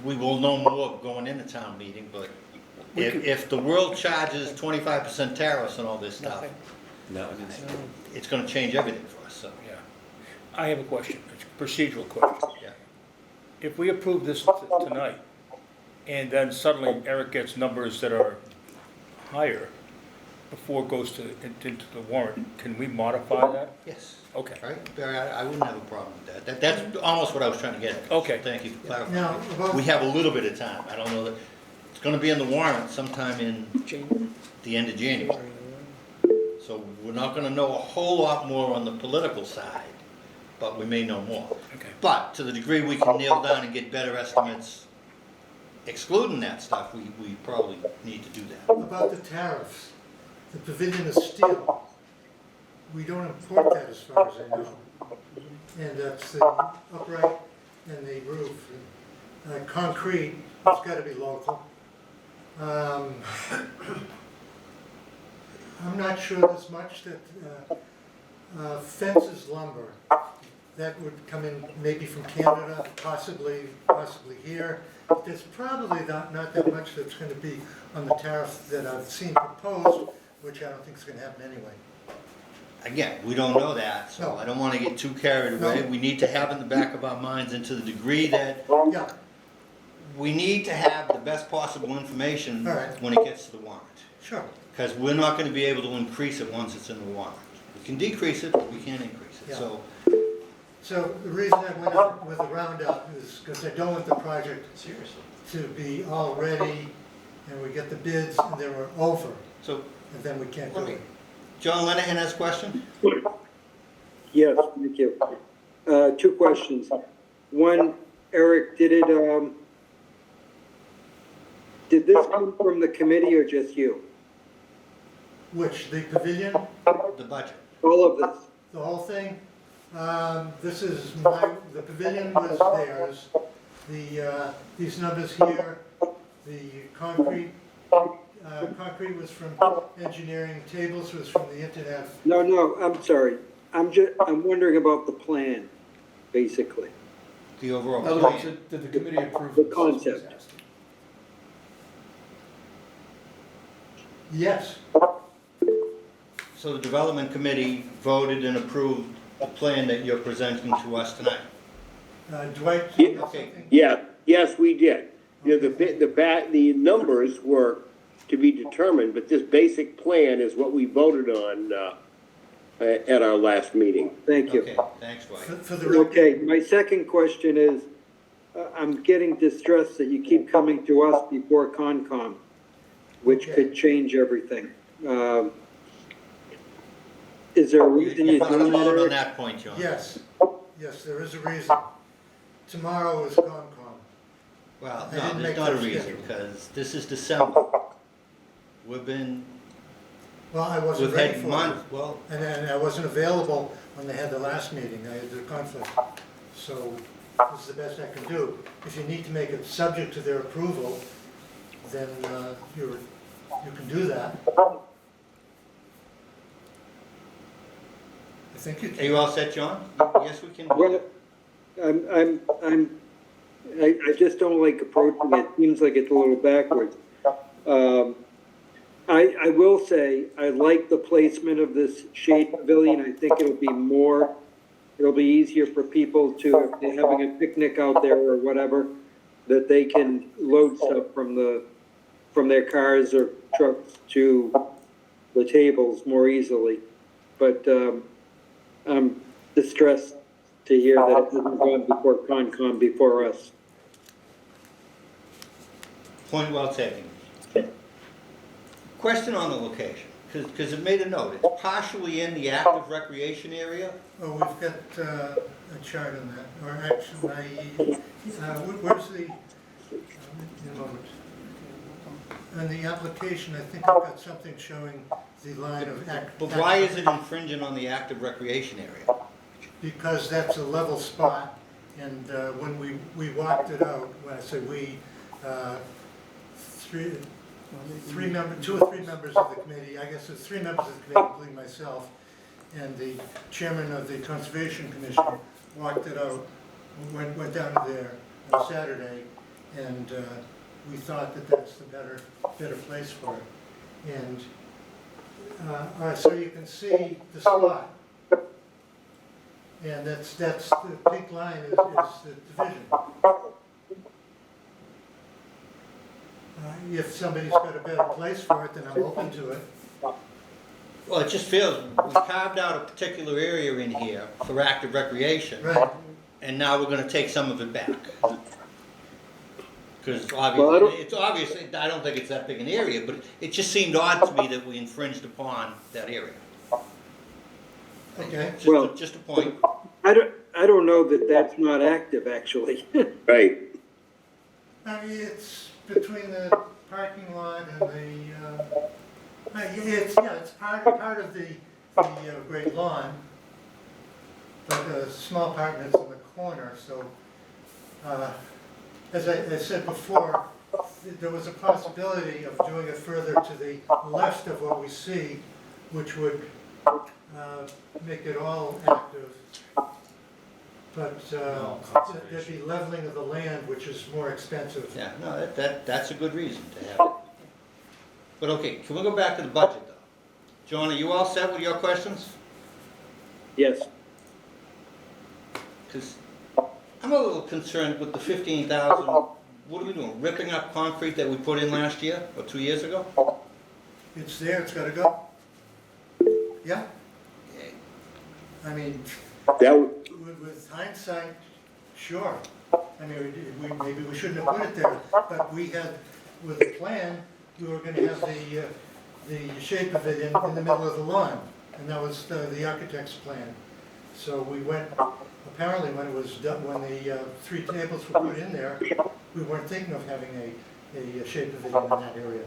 we will know more going into town meeting, but if the world charges 25% tariffs and all this stuff, Nothing. No, it's, it's gonna change everything for us, so, Yeah. I have a question, it's a procedural question. yeah. If we approve this tonight, and then suddenly Eric gets numbers that are higher before it goes into the warrant, can we modify that? Yes. Okay. Right, Barry, I wouldn't have a problem with that. That's almost what I was trying to get at. Okay. Thank you for Now, clarifying. about- We have a little bit of time. I don't know that, it's gonna be in the warrant sometime in January. the end of January. So we're not gonna know a whole lot more on the political side, but we may know more. Okay. But to the degree we can nail down and get better estimates excluding that stuff, we probably need to do that. About the tariffs, the pavilion is steel. We don't import that as far as I know. And that's the upright and the roof. Concrete, it's gotta be local. I'm not sure there's much that, fences lumber, that would come in maybe from Canada, possibly here. There's probably not that much that's gonna be on the tariff that I've seen proposed, which I don't think is gonna happen anyway. Again, we don't know that, so No. I don't wanna get too carried away. No. We need to have in the back of our minds, and to the degree that Yeah, we need to have the best possible information All right. when it gets to the warrant. sure. Because we're not gonna be able to increase it once it's in the warrant. We can decrease it, but we can't increase it, Yeah. so. So the reason I went out with a roundup is because I don't want the project Seriously. to be all ready and we get the bids and then we're over, So, and then we can't do it. John Lenahan has a question? Yes, thank you. Two questions. One, Eric, did this come from the committee or just you? Which, the pavilion, The budget. All of this? the whole thing? This is the pavilion was theirs. These numbers here, the concrete was from engineering, tables was from the internet. No, I'm sorry. I'm wondering about the plan, basically. The overall In other words, plan. did the committee approve? The this? concept. Yes, So the development committee voted and approved the plan that you're presenting to us tonight. Dwight, Yeah, you have okay. something? Yes, we did. You know, the numbers were to be determined, but this basic plan is what we voted on, at our last meeting. Thank you. Okay, thanks, Dwight. For the record, Okay, my second question is, I'm getting distressed that you keep coming to us before Concom, which Okay. could change everything. Is there a reason you're You're not doing that, alone on Eric? that point, John. yes, there is a reason. Tomorrow is Concom. Well, I no, didn't there's make not a that reason, schedule. because this is December. We've been, Well, I wasn't we've ready had for months, it. well, And then I wasn't available when they had the last meeting, I had the conflict. So this is the best I can do. If you need to make it subject to their approval, then you can do that. I think you are you can. all set, John? Yes, we can. Well, I just don't like approaching it, seems like it's a little backwards. I will say, I like the placement of this shade pavilion, I think it'll be easier for people to, if they're having a picnic out there or whatever, that they can load stuff from their cars or trucks to the tables more easily. But, I'm distressed to hear that it hasn't gone before Concom before us. Point well taken. Question on the location, because it made a note. It's partially in the active recreation area. Oh, we've got a chart on that, or actually, where's the, in a moment. On the application, I think I've got something showing the line of act. But why is it infringing on the active recreation area? Because that's a level spot, and when we walked it out, when I say we, two or three members of the committee, I guess there's 3 members of the committee, including myself, and the chairman of the Conservation Commission walked it out, went down to there on Saturday, and we thought that that's the better place for it. And, all right, so you can see the slot. And that's the pink line is the division. If somebody's got a better place for it, then I'm open to it. Well, it just feels, we carved out a particular area in here for active recreation. Right. And now we're gonna take some of it back. Because Well, I don't- it's obviously, I don't think it's that big an area, but it just seemed odd to me that we infringed upon that area. Okay. Well- Just a point. I don't know that that's not active, actually. Right. It's between the parking lot and it's part of the great lawn, but a small part that's in the corner, so, as I said before, there was a possibility of doing it further to the left of what we see, which would make it all active. But there'd be leveling of the land, which is more expensive. Yeah, no, that's a good reason to have it. But okay, can we go back to the budget though? John, are you all set with your questions? Yes. Because I'm a little concerned with the 15,000, what are we doing, ripping up concrete that we put in last year or 2 years ago? It's there, it's gotta go. Yeah, I mean, That, would- with hindsight, sure. I mean, maybe we shouldn't have put it there, but we had, with the plan, we were gonna have the shape of it in the middle of the lawn, and that was the architect's plan. So we went, apparently when it was done, when the 3 tables were put in there, we weren't thinking of having a shape of it in that area.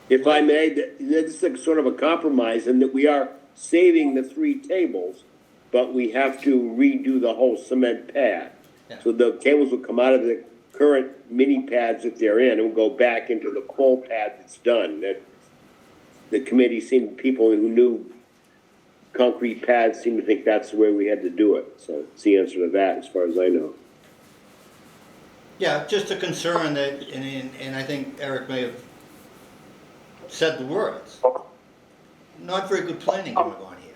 if I may, this is sort of a compromise in that we are saving the 3 tables, but we have to redo the whole cement pad. Yeah. So the tables will come out of the current mini pads that they're in and will go back into the full pad that's done. That the committee seemed, people who knew concrete pads seem to think that's the way we had to do it. So it's the answer to that as far as I know. Yeah, just a concern that, and I think Eric may have said the words. Not very good planning going on here.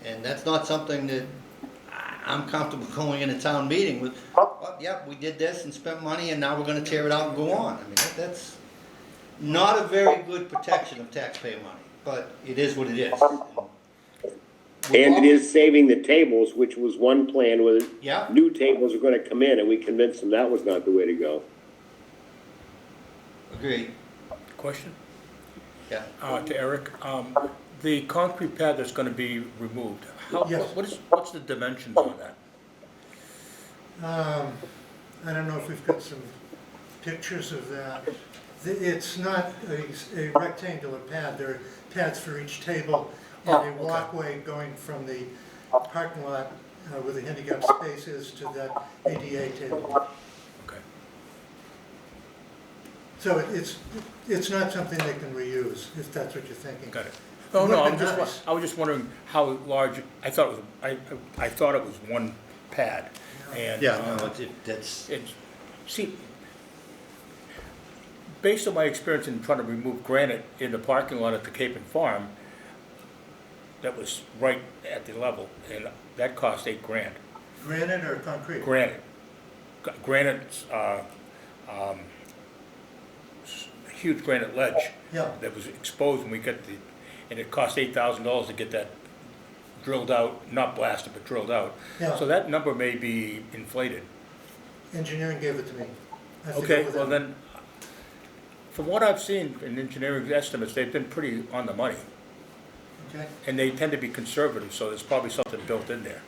And that's not something that I'm comfortable going in a town meeting with, oh, yeah, we did this and spent money and now we're gonna tear it out and go on. I mean, that's not a very good protection of taxpayer money, but it is what it is. And it is saving the tables, which was one plan where Yeah. new tables are gonna come in and we convinced them that was not the way to go. Agreed, Question? yeah. To Eric, the concrete pad that's gonna be removed, Yes. what's the dimensions on that? I don't know if we've got some pictures of that. It's not a rectangular pad, there are pads for each table and Oh, a okay. walkway going from the parking lot where the handicap space is to that ADA table. Okay. So it's not something they can reuse, if that's what you're thinking. Got it. It No, would've no, been nice. I was just wondering how large, I thought it was one pad, and. Yeah, no, that's, It's, see, based on my experience in trying to remove granite in the parking lot at the Cape and Farm, that was right at the level, and that cost $8,000. Granite or concrete? Granite, granite's, huge granite ledge Yeah, that was exposed, and and it cost $8,000 to get that drilled out, not blasted, but drilled out. Yeah. So that number may be inflated. engineering gave it to me. I have to go Okay, with well them. then, from what I've seen in engineering estimates, they've been pretty on the money. Okay, And they tend to be conservative, so there's probably something built in there.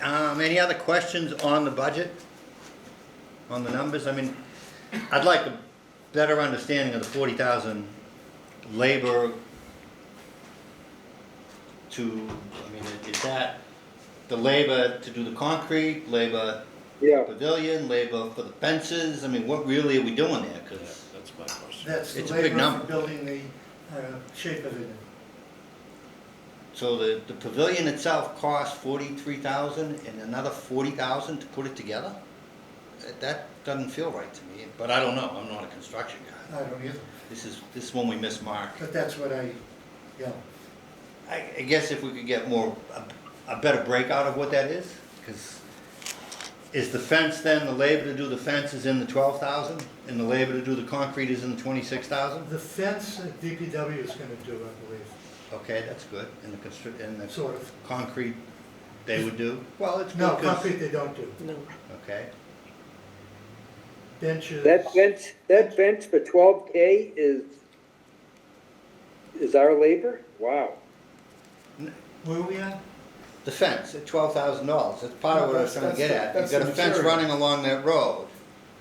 Any other questions on the budget? On the numbers? I mean, I'd like a better understanding of the 40,000 labor to, I mean, is that the labor to do the concrete, labor Yeah, pavilion, labor for the fences, I mean, what really are we doing there? Yeah, 'Cause that's my question. That's the It's a big labor number. for building the shape pavilion. so the pavilion itself costs 43,000 and another 40,000 to put it together? That doesn't feel right to me, but I don't know, I'm not a construction guy. I don't either, This is when we miss mark. but that's what yeah. I guess if we could get a better breakout of what that is, because is the fence then, the labor to do the fence is in the 12,000? And the labor to do the concrete is in the 26,000? The fence DPW is gonna do, I believe, Okay, that's good, and the sort of. concrete they would do? Well, it's No, good 'cause- concrete they don't do. No, Okay, Benches. that fence for 12K is our labor? Wow. Where are we at? the fence at $12,000, that's part of what I was trying to get at. You've That's got the a fence material. running along that road.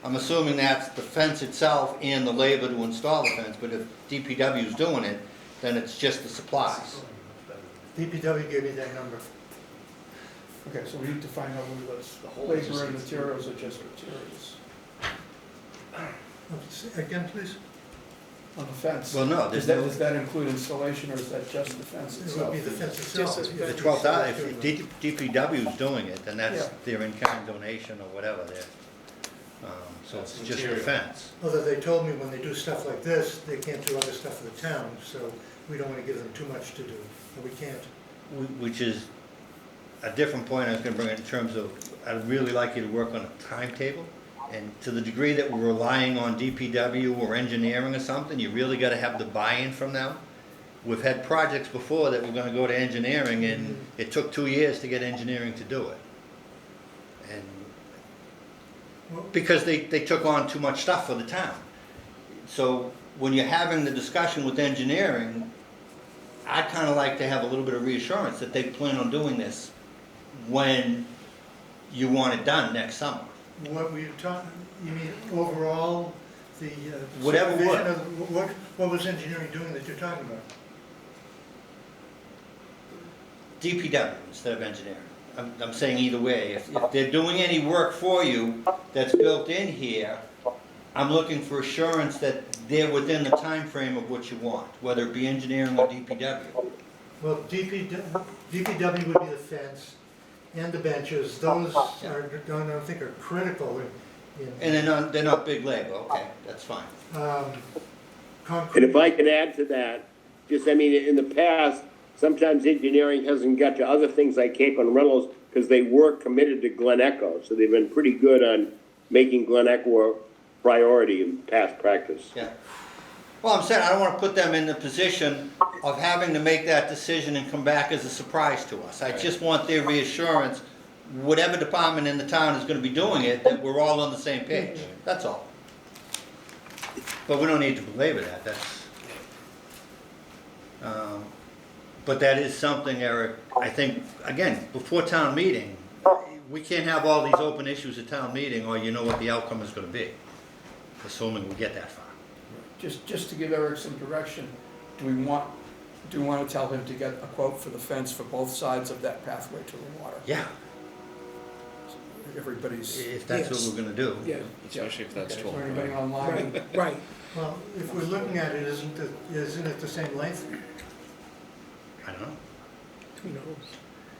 I'm assuming that's the fence itself and the labor to install the fence, but if DPW is doing it, then it's just the supplies. DPW gave me that number. Okay, so we need to find out whether that's labor and materials or just materials. Again, please? On the fence. Well, no, Does that include installation or is that just the fence It would itself? be the fence itself. Just as- The 12,000, if DPW is doing it, then that's Yeah. their in-kind donation or whatever there. So it's just the Material. fence. Although they told me when they do stuff like this, they can't do other stuff for the town, so we don't wanna give them too much to do, and we can't. Which is a different point I was gonna bring in terms of, I'd really like you to work on a timetable. And to the degree that we're relying on DPW or engineering or something, you really gotta have the buy-in from them. We've had projects before that were gonna go to engineering and it took 2 years to get engineering to do it. And because they took on too much stuff for the town. So when you're having the discussion with engineering, I'd kinda like to have a little bit of reassurance that they plan on doing this when you want it done next summer. What were you talking, you mean overall, the Whatever supervision would. of, what was engineering doing that you're talking about? DPW instead of engineering. I'm saying either way, if they're doing any work for you that's built in here, I'm looking for assurance that they're within the time frame of what you want, whether it be engineering or DPW. Well, DPW would be the fence and the benches, those are, don't think are critical in. And they're not big labor, okay, that's fine. And Concrete. if I can add to that, just, I mean, in the past, sometimes engineering hasn't got to other things like Cape and Reynolds because they were committed to Glen Echo. So they've been pretty good on making Glen Echo a priority in past practice. Yeah. Well, I'm saying, I don't wanna put them in the position of having to make that decision and come back as a surprise to us. I just want their reassurance, whatever department in the town is gonna be doing it, that we're all on the same page, that's all. But we don't need to belabor that, but that is something, Eric, I think, again, before town meeting, we can't have all these open issues at town meeting, or you know what the outcome is gonna be, assuming we get that far. Just to give Eric some direction, do we want to tell him to get a quote for the fence for both sides of that pathway to the water? Yeah, Everybody's, if that's what Yes. we're gonna do. yeah, Especially if that's is 12. there anybody online? right, right. Well, if we're looking at it, isn't it the same length? I don't know, Who knows?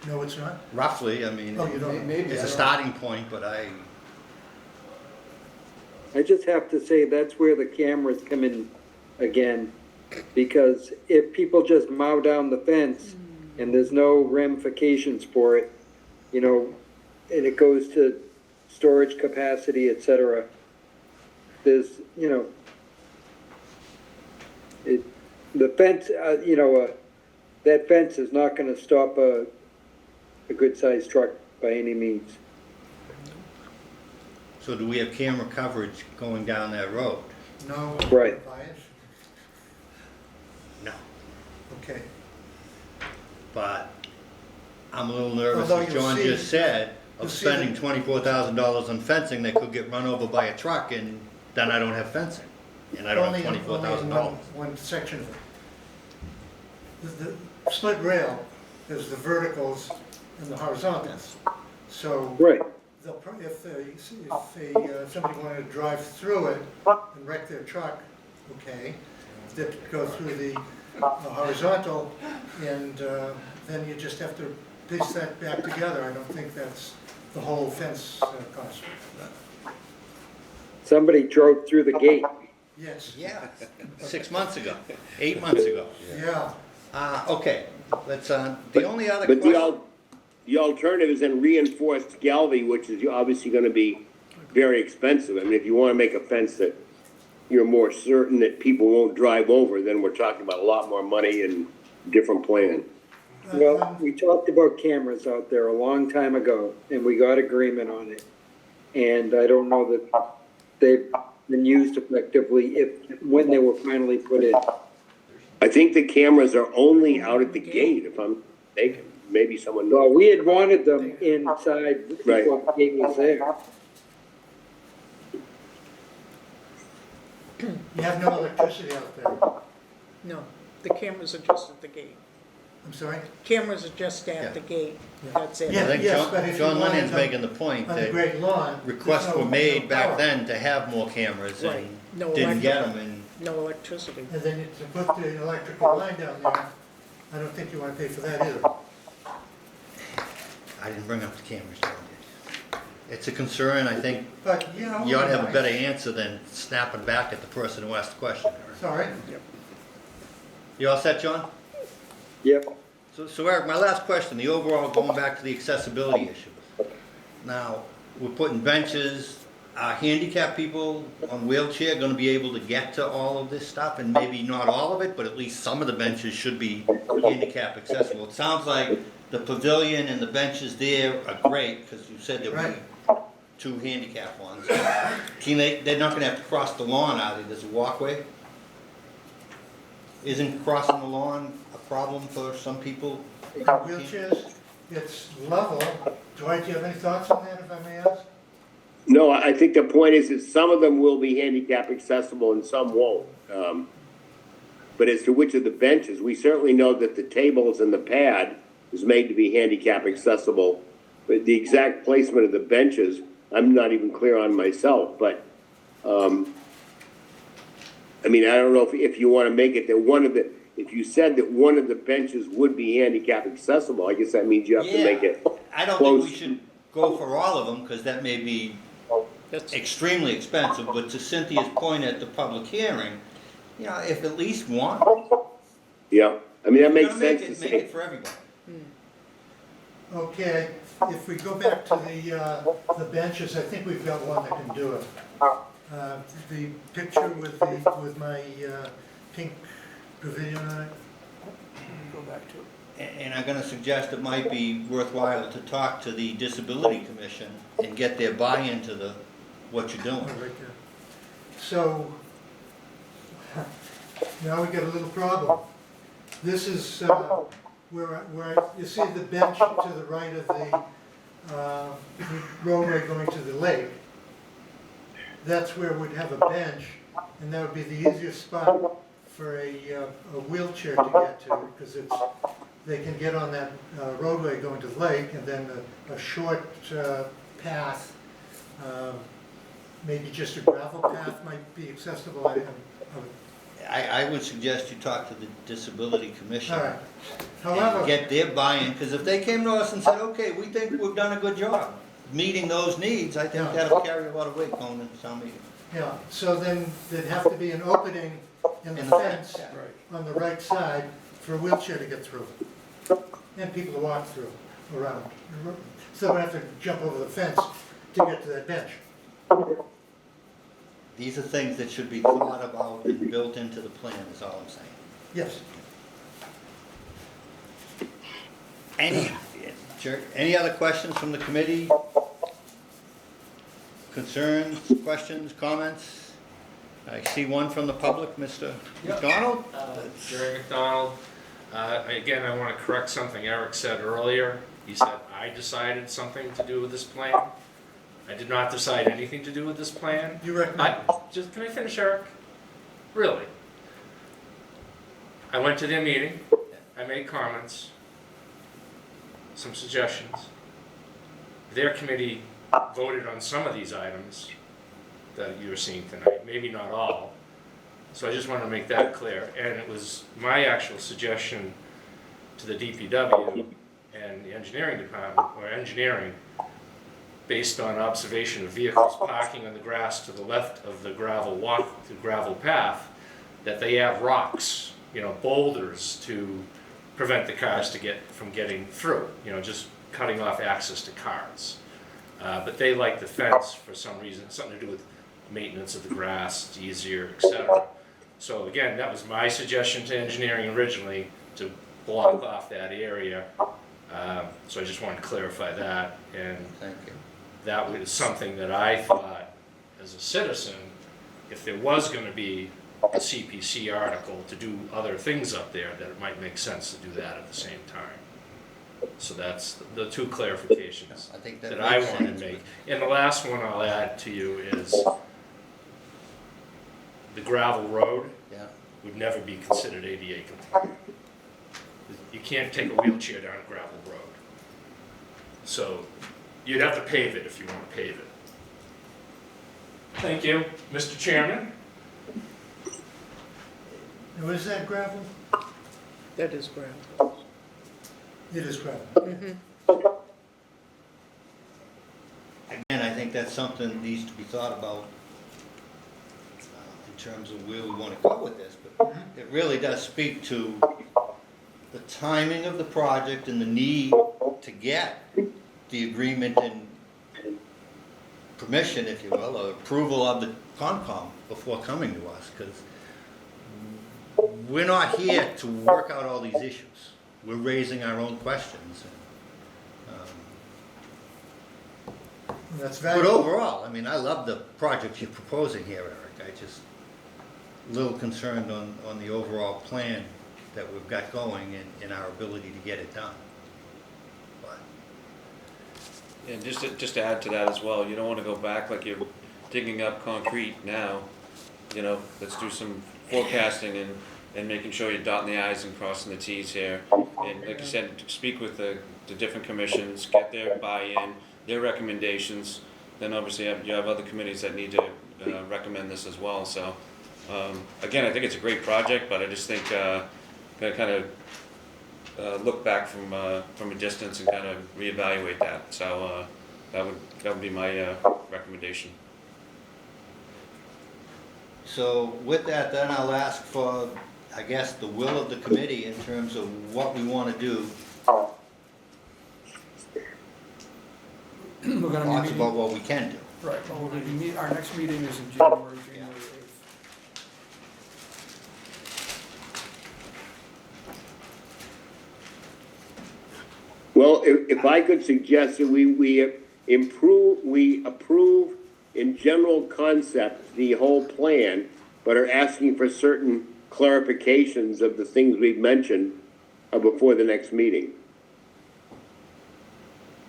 No, it's not? roughly, I mean, Oh, you don't know. Maybe. it's I a don't- starting point, but I just have to say, that's where the cameras come in again, because if people just mow down the fence and there's no ramifications for it, you know, and it goes to storage capacity, et cetera, there's, you know, the fence, that fence is not gonna stop a good-sized truck by any means. so do we have camera coverage going down that road? No? Right. Bias? No. Okay. But I'm a little nervous, Although as you'll John see- just said, you'll of see spending that- $24,000 on fencing that could get run over by a truck and then I don't have fencing. And I don't Only have in- $24,000. only in one section of it. The split rail is the verticals and the horizontals. So Right. if somebody wanted to drive through it and wreck their truck, okay, they'd go through the horizontal, and then you just have to piece that back together. I don't think that's the whole fence cost. Somebody drove through the gate. Yes, Yeah, 6 months ago, 8 months ago. yeah. Okay, let's, the only other But question. the alternative is then reinforced galvy, which is obviously gonna be very expensive. I mean, if you wanna make a fence that you're more certain that people won't drive over, then we're talking about a lot more money and different plan. Well, we talked about cameras out there a long time ago, and we got agreement on it. And I don't know that they've been used effectively when they were finally put in. I think the cameras are only out at the gate, if I'm mistaken. Maybe someone Well, knows. we had wanted them inside before the gate was there. You have no electricity out there. No, the cameras are just at the gate. I'm sorry? Cameras are just Yeah. at the gate, that's it. Yeah. I think yes, but if you John wanted Lennon's them making the point On the that great lawn. requests there's no- were made no back power. then to have more cameras Right. and No didn't get electric. them, and No electricity. And then to put the electrical line down there, I don't think you want to pay for that either. I didn't bring up the cameras, John did. It's a concern, I think But, you know. you ought to have a better answer than snapping back at the person who asked the question. Sorry. You all set, John? Yep. So Eric, my last question, the overall, going back to the accessibility issue. Now, we're putting benches, are handicapped people on wheelchair gonna be able to get to all of this stuff? And maybe not all of it, but at least some of the benches should be handicap accessible. It sounds like the pavilion and the benches there are great, because you said there were Right. 2 handicap ones. They're not gonna have to cross the lawn, are they? There's a walkway? Isn't crossing the lawn a problem for some people? Wheelchairs, it's level. Dwight, do you have any thoughts on that, if I may ask? No, I think the point is that some of them will be handicap accessible and some won't. But as to which of the benches, we certainly know that the tables and the pad is made to be handicap accessible. But the exact placement of the benches, I'm not even clear on myself, but, I mean, I don't know if you wanna make it that if you said that one of the benches would be handicap accessible, I guess that means you have to make it I don't think we close. should go for all of them, because that may be That's, extremely expensive, but to Cynthia's point at the public hearing, you know, if at least one. Yeah, I mean, that makes You're gonna sense to make say. it for everybody. Okay, if we go back to the benches, I think we've got one that can do it. The picture with my pink pavilion on it. Go back to it. And I'm gonna suggest it might be worthwhile to talk to the Disability Commission and get their buy-in to what you're Oh, doing. right there. So, now we got a little problem. This is where you see the bench to the right of the roadway going to the lake. That's where we'd have a bench, and that would be the easiest spot for a wheelchair to get to, because they can get on that roadway going to the lake, and then a short path, maybe just a gravel path might be accessible. I would suggest you talk to the Disability Commission. All right. And However, get their buy-in, because if they came to us and said, okay, we think we've done a good job meeting those needs, I think Yeah. that'll carry a lot of weight going into town meeting. yeah, so then there'd have to be an opening in the fence on the right side for a wheelchair to get through. And people to walk through, around. So they don't have to jump over the fence to get to that bench. These are things that should be thought about and built into the plan, is all I'm saying. Yes. Any other questions from the committee? Concerns, questions, comments? I see one from the public, Mr. McDonald? Jerry McDonald. Again, I want to correct something Eric said earlier. He said, I decided something to do with this plan. I did not decide anything to do with this plan. You recommend? Can I finish, Eric? Really? I went to their meeting, I made comments. some suggestions. Their committee voted on some of these items that you were seeing tonight, maybe not all. So I just want to make that clear. And it was my actual suggestion to the DPW and the engineering department, or engineering, based on observation of vehicles parking on the grass to the left of the gravel walk, the gravel path, that they have rocks, boulders to prevent the cars from getting through, just cutting off access to cars. But they like the fence for some reason, something to do with maintenance of the grass, it's easier, etc. So again, that was my suggestion to engineering originally, to block off that area. So I just wanted to clarify that, and Thank you. that was something that I thought, as a citizen, if there was gonna be a CPC article to do other things up there, that it might make sense to do that at the same time. So that's the two clarifications I think that I makes wanted sense. to make. And the last one I'll add to you is the gravel road Yeah, would never be considered ADA compliant. You can't take a wheelchair down a gravel road. So you'd have to pave it if you want to pave it. Thank you, Mr. Chairman. Now, is that gravel? That is gravel. It is gravel. again, I think that's something that needs to be thought about in terms of where we want to go with this, but it really does speak to the timing of the project and the need to get the agreement and permission, if you will, or approval of the Concom before coming to us, because we're not here to work out all these issues. We're raising our own questions. That's But valuable. overall, I mean, I love the project you're proposing here, Eric. I just, a little concerned on the overall plan that we've got going and our ability to get it done. But And just to add to that as well, you don't wanna go back like you're digging up concrete now. Let's do some forecasting and making sure you're dotting the i's and crossing the t's here. And like you said, speak with the different commissions, get their buy-in, their recommendations. Then obviously you have other committees that need to recommend this as well. So again, I think it's a great project, but I just think gotta kind of look back from a distance and kind of reevaluate that. So that would be my recommendation. So with that, then I'll ask for, I guess, the will of the committee in terms of what we want to do. We're gonna Talks be about meeting, what we can do. right, well, we're gonna be our next meeting is in January 8th. Well, if I could suggest that we approve in general concept the whole plan, but are asking for certain clarifications of the things we've mentioned before the next meeting.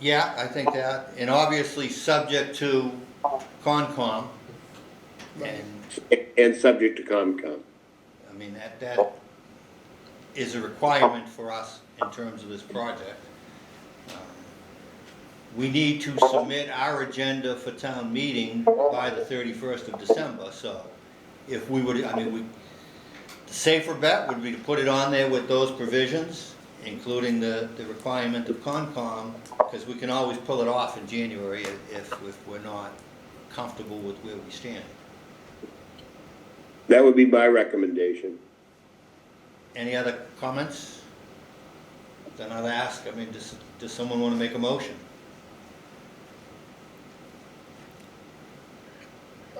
Yeah, I think that, and obviously subject to Concom. And subject to COMCOM. I mean, that is a requirement for us in terms of this project. We need to submit our agenda for town meeting by the 31st of December, so if we would, the safer bet would be to put it on there with those provisions, including the requirement of Concom, because we can always pull it off in January if we're not comfortable with where we stand. That would be my recommendation. Any other comments? Then I'll ask, does someone want to make a motion?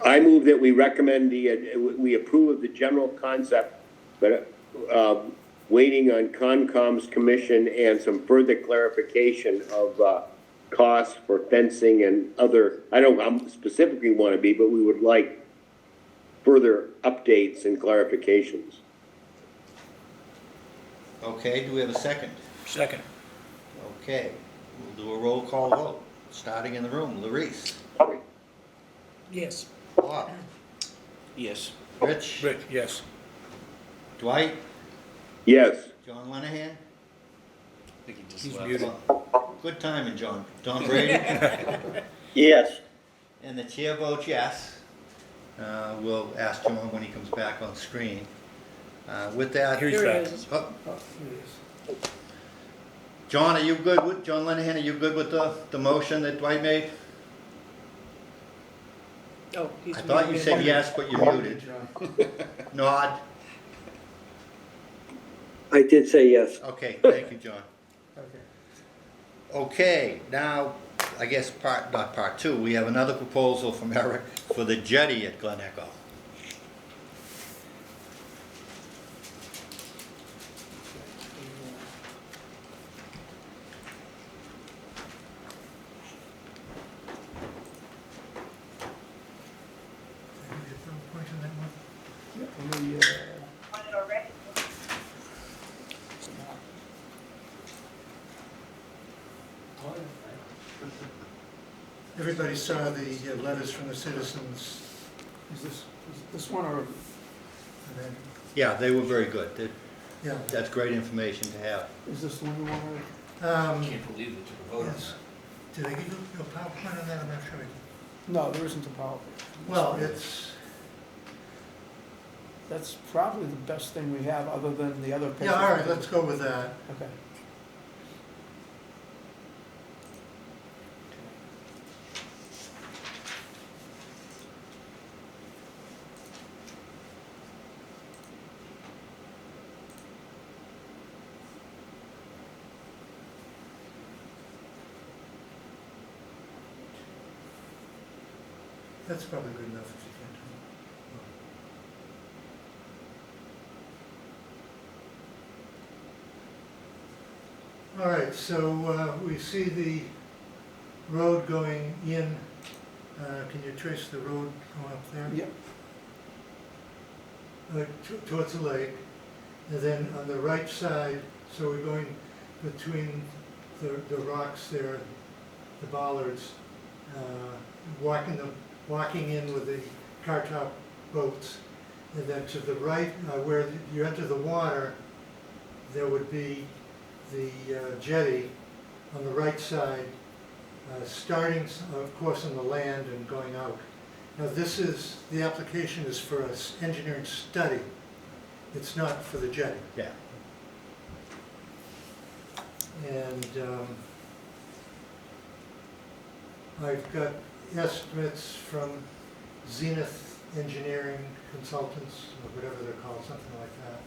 I move that we recommend we approve of the general concept, but waiting on CONCOM's commission and some further clarification of costs for fencing and other, I don't specifically want to be, but we would like further updates and clarifications. Okay, do we have a second? Second. Okay, we'll do a roll call vote, starting in the room. Larice, Yes. Bob, Yes. Rich, Rick, yes. Dwight, Yes. John Lenahan, I think he just He's left. muted. good timing, John. Tom Brady? Yes. And the chair votes yes. We'll ask John when he comes back on screen. With that, Here's Here that. it is. oh, Oh, here it is. John, are you good with, John Lenahan, are you good with the motion that Dwight made? Oh, he's I thought you muted. said yes, but you're muted. Nod. I did say yes. Okay, thank you, John. Okay. Okay, now, I guess not part two, we have another proposal from Eric for the jetty at Glen Echo. Point on that one? Yeah, let me, Everybody saw the letters from the citizens. is this one or, and then- Yeah, they were very good. Yeah. That's great information to have. is this the one you want I can't believe they took a vote on Yes. that. Did they give you a PowerPoint on that? I'm not sure. to? No, there isn't a PowerPoint. Well, it's, That's probably the best thing we have, other than the other pictures. yeah, all right, let's go with that. Okay. That's probably good enough if you can't. All right, so we see the road going in. Can you trace the road going up there? Yep. Towards the lake. And then on the right side, so we're going between the rocks there, the bollards, walking in with the car top boats. And then to the right, where you enter the water, there would be the jetty on the right side, starting, of course, on the land and going out. Now this is, the application is for an engineering study. It's not for the jetty. Yeah. And I've got estimates from Zenith Engineering Consultants, or whatever they're called, something like that.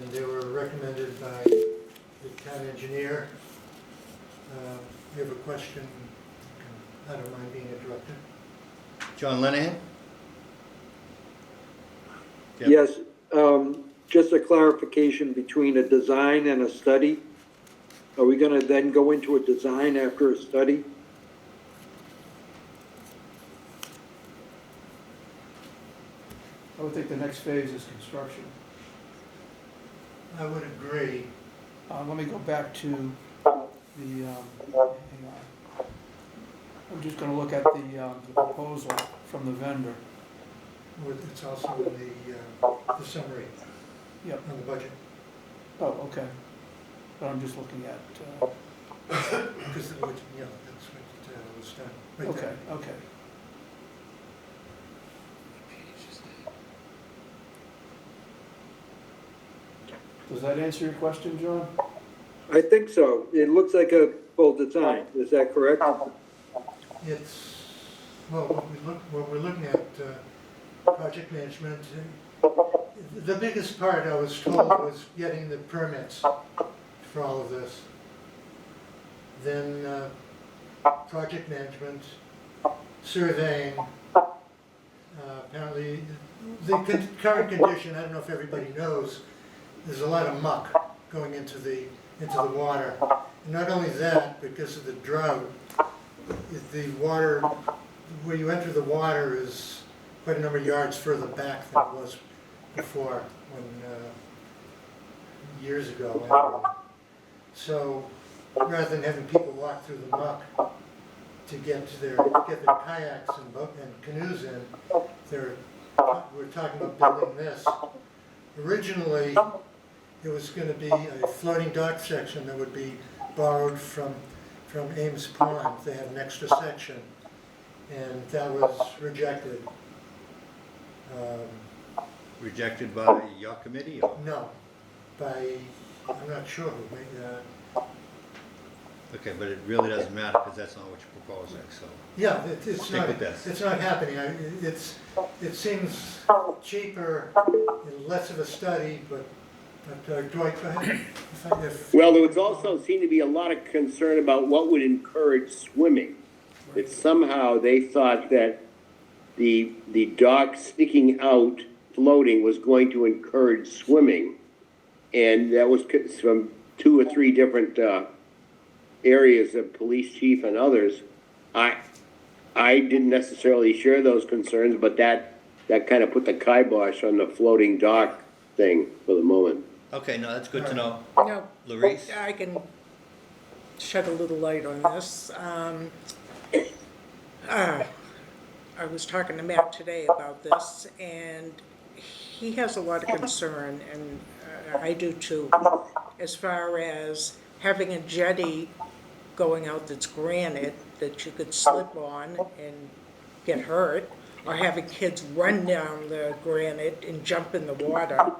And they were recommended by the town engineer. You have a question? I don't mind being interrupted. John Lenahan? Yep. Yes, just a clarification between a design and a study. Are we gonna then go into a design after a study? I would think the next phase is construction. I would agree. Let me go back to the, hang on. I'm just gonna look at the proposal from the vendor. It's also in the summary Yep. on the budget. Oh, okay. But I'm just looking at, Because, yeah, that's what was done. Right okay, there. okay. Does that answer your question, John? I think so. It looks like a full design. Is that correct? It's, well, what we're looking at, project management. The biggest part, I was told, was getting the permits for all of this. Then, project management, surveying. Apparently, the current condition, I don't know if everybody knows, there's a lot of muck going into the water. And not only that, because of the drought, the water, where you enter the water is quite a number of yards further back than it was before, when, years ago. Anyway. So, rather than having people walk through the muck to get their kayaks and canoes in, we're talking about building this. Originally, it was going to be a floating dock section that would be borrowed from Ames Pond. They had an extra section, and that was rejected. Rejected by your committee or? No, by, I'm not sure who, maybe, Okay, but it really doesn't matter because that's not what you're proposing, so. yeah, it's Stick not, with this. it's not happening. It seems cheaper and less of a study, but Dwight, go ahead. Well, there was also seemed to be a lot of concern about what would encourage swimming. That somehow they thought that the dock sticking out, floating, was going to encourage swimming. And that was from 2 or 3 different areas of police chief and others. I didn't necessarily share those concerns, but that kind of put the kibosh on the floating dock thing for the moment. Okay, no, that's good to know. Now, Larice? I can shed a little light on this. I was talking to Matt today about this, and he has a lot of concern, and I do too, as far as having a jetty going out that's granite that you could slip on and get hurt, or having kids run down the granite and jump in the water.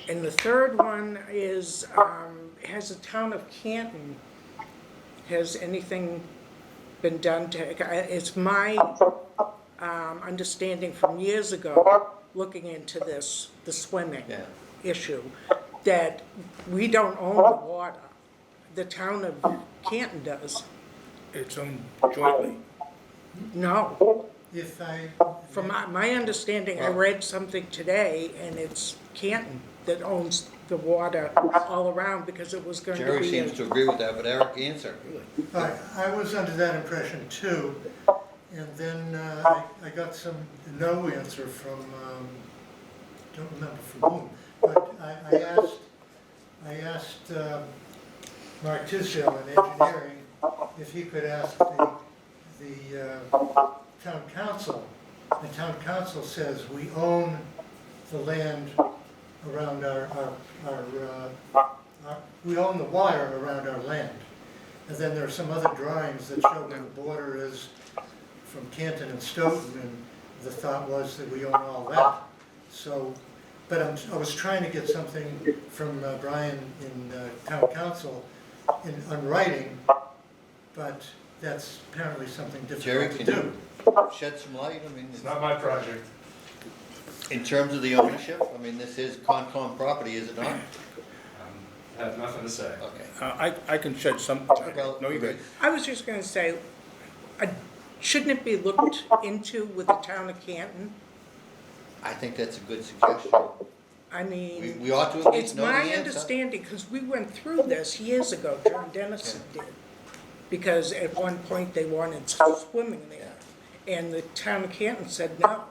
And the third one is, has the town of Canton, has anything been done to, it's my understanding from years ago, looking into this, the swimming Yeah. issue, that we don't own the water. The town of Canton does. It's owned jointly. No. If I, From my understanding, I read something today, and it's Canton that owns the water all around because it was going to Jerry be. seems to agree with that, but Eric, answer. I was under that impression too, and then I got some no answer from, don't remember from whom, but I asked Mark Tisdale in engineering if he could ask the town council. The town council says we own the land around we own the water around our land. And then there are some other drawings that show where the border is from Canton and Stoughton, and the thought was that we own all that. So, but I was trying to get something from Brian in town council on writing, but that's apparently something Jerry, difficult to can do. you shed some light? I mean, It's not my project. in terms of the ownership, I mean, this is Concom property, is it not? I have nothing to say. Okay. I can shed some, Well, no, you good. good. I was just gonna say, shouldn't it be looked into with the town of Canton? I think that's a good suggestion. I mean, We ought to at it's least know the my answer. understanding, because we went through this years ago, John Dennison did. Because at one point they wanted swimming there, and the town of Canton said no.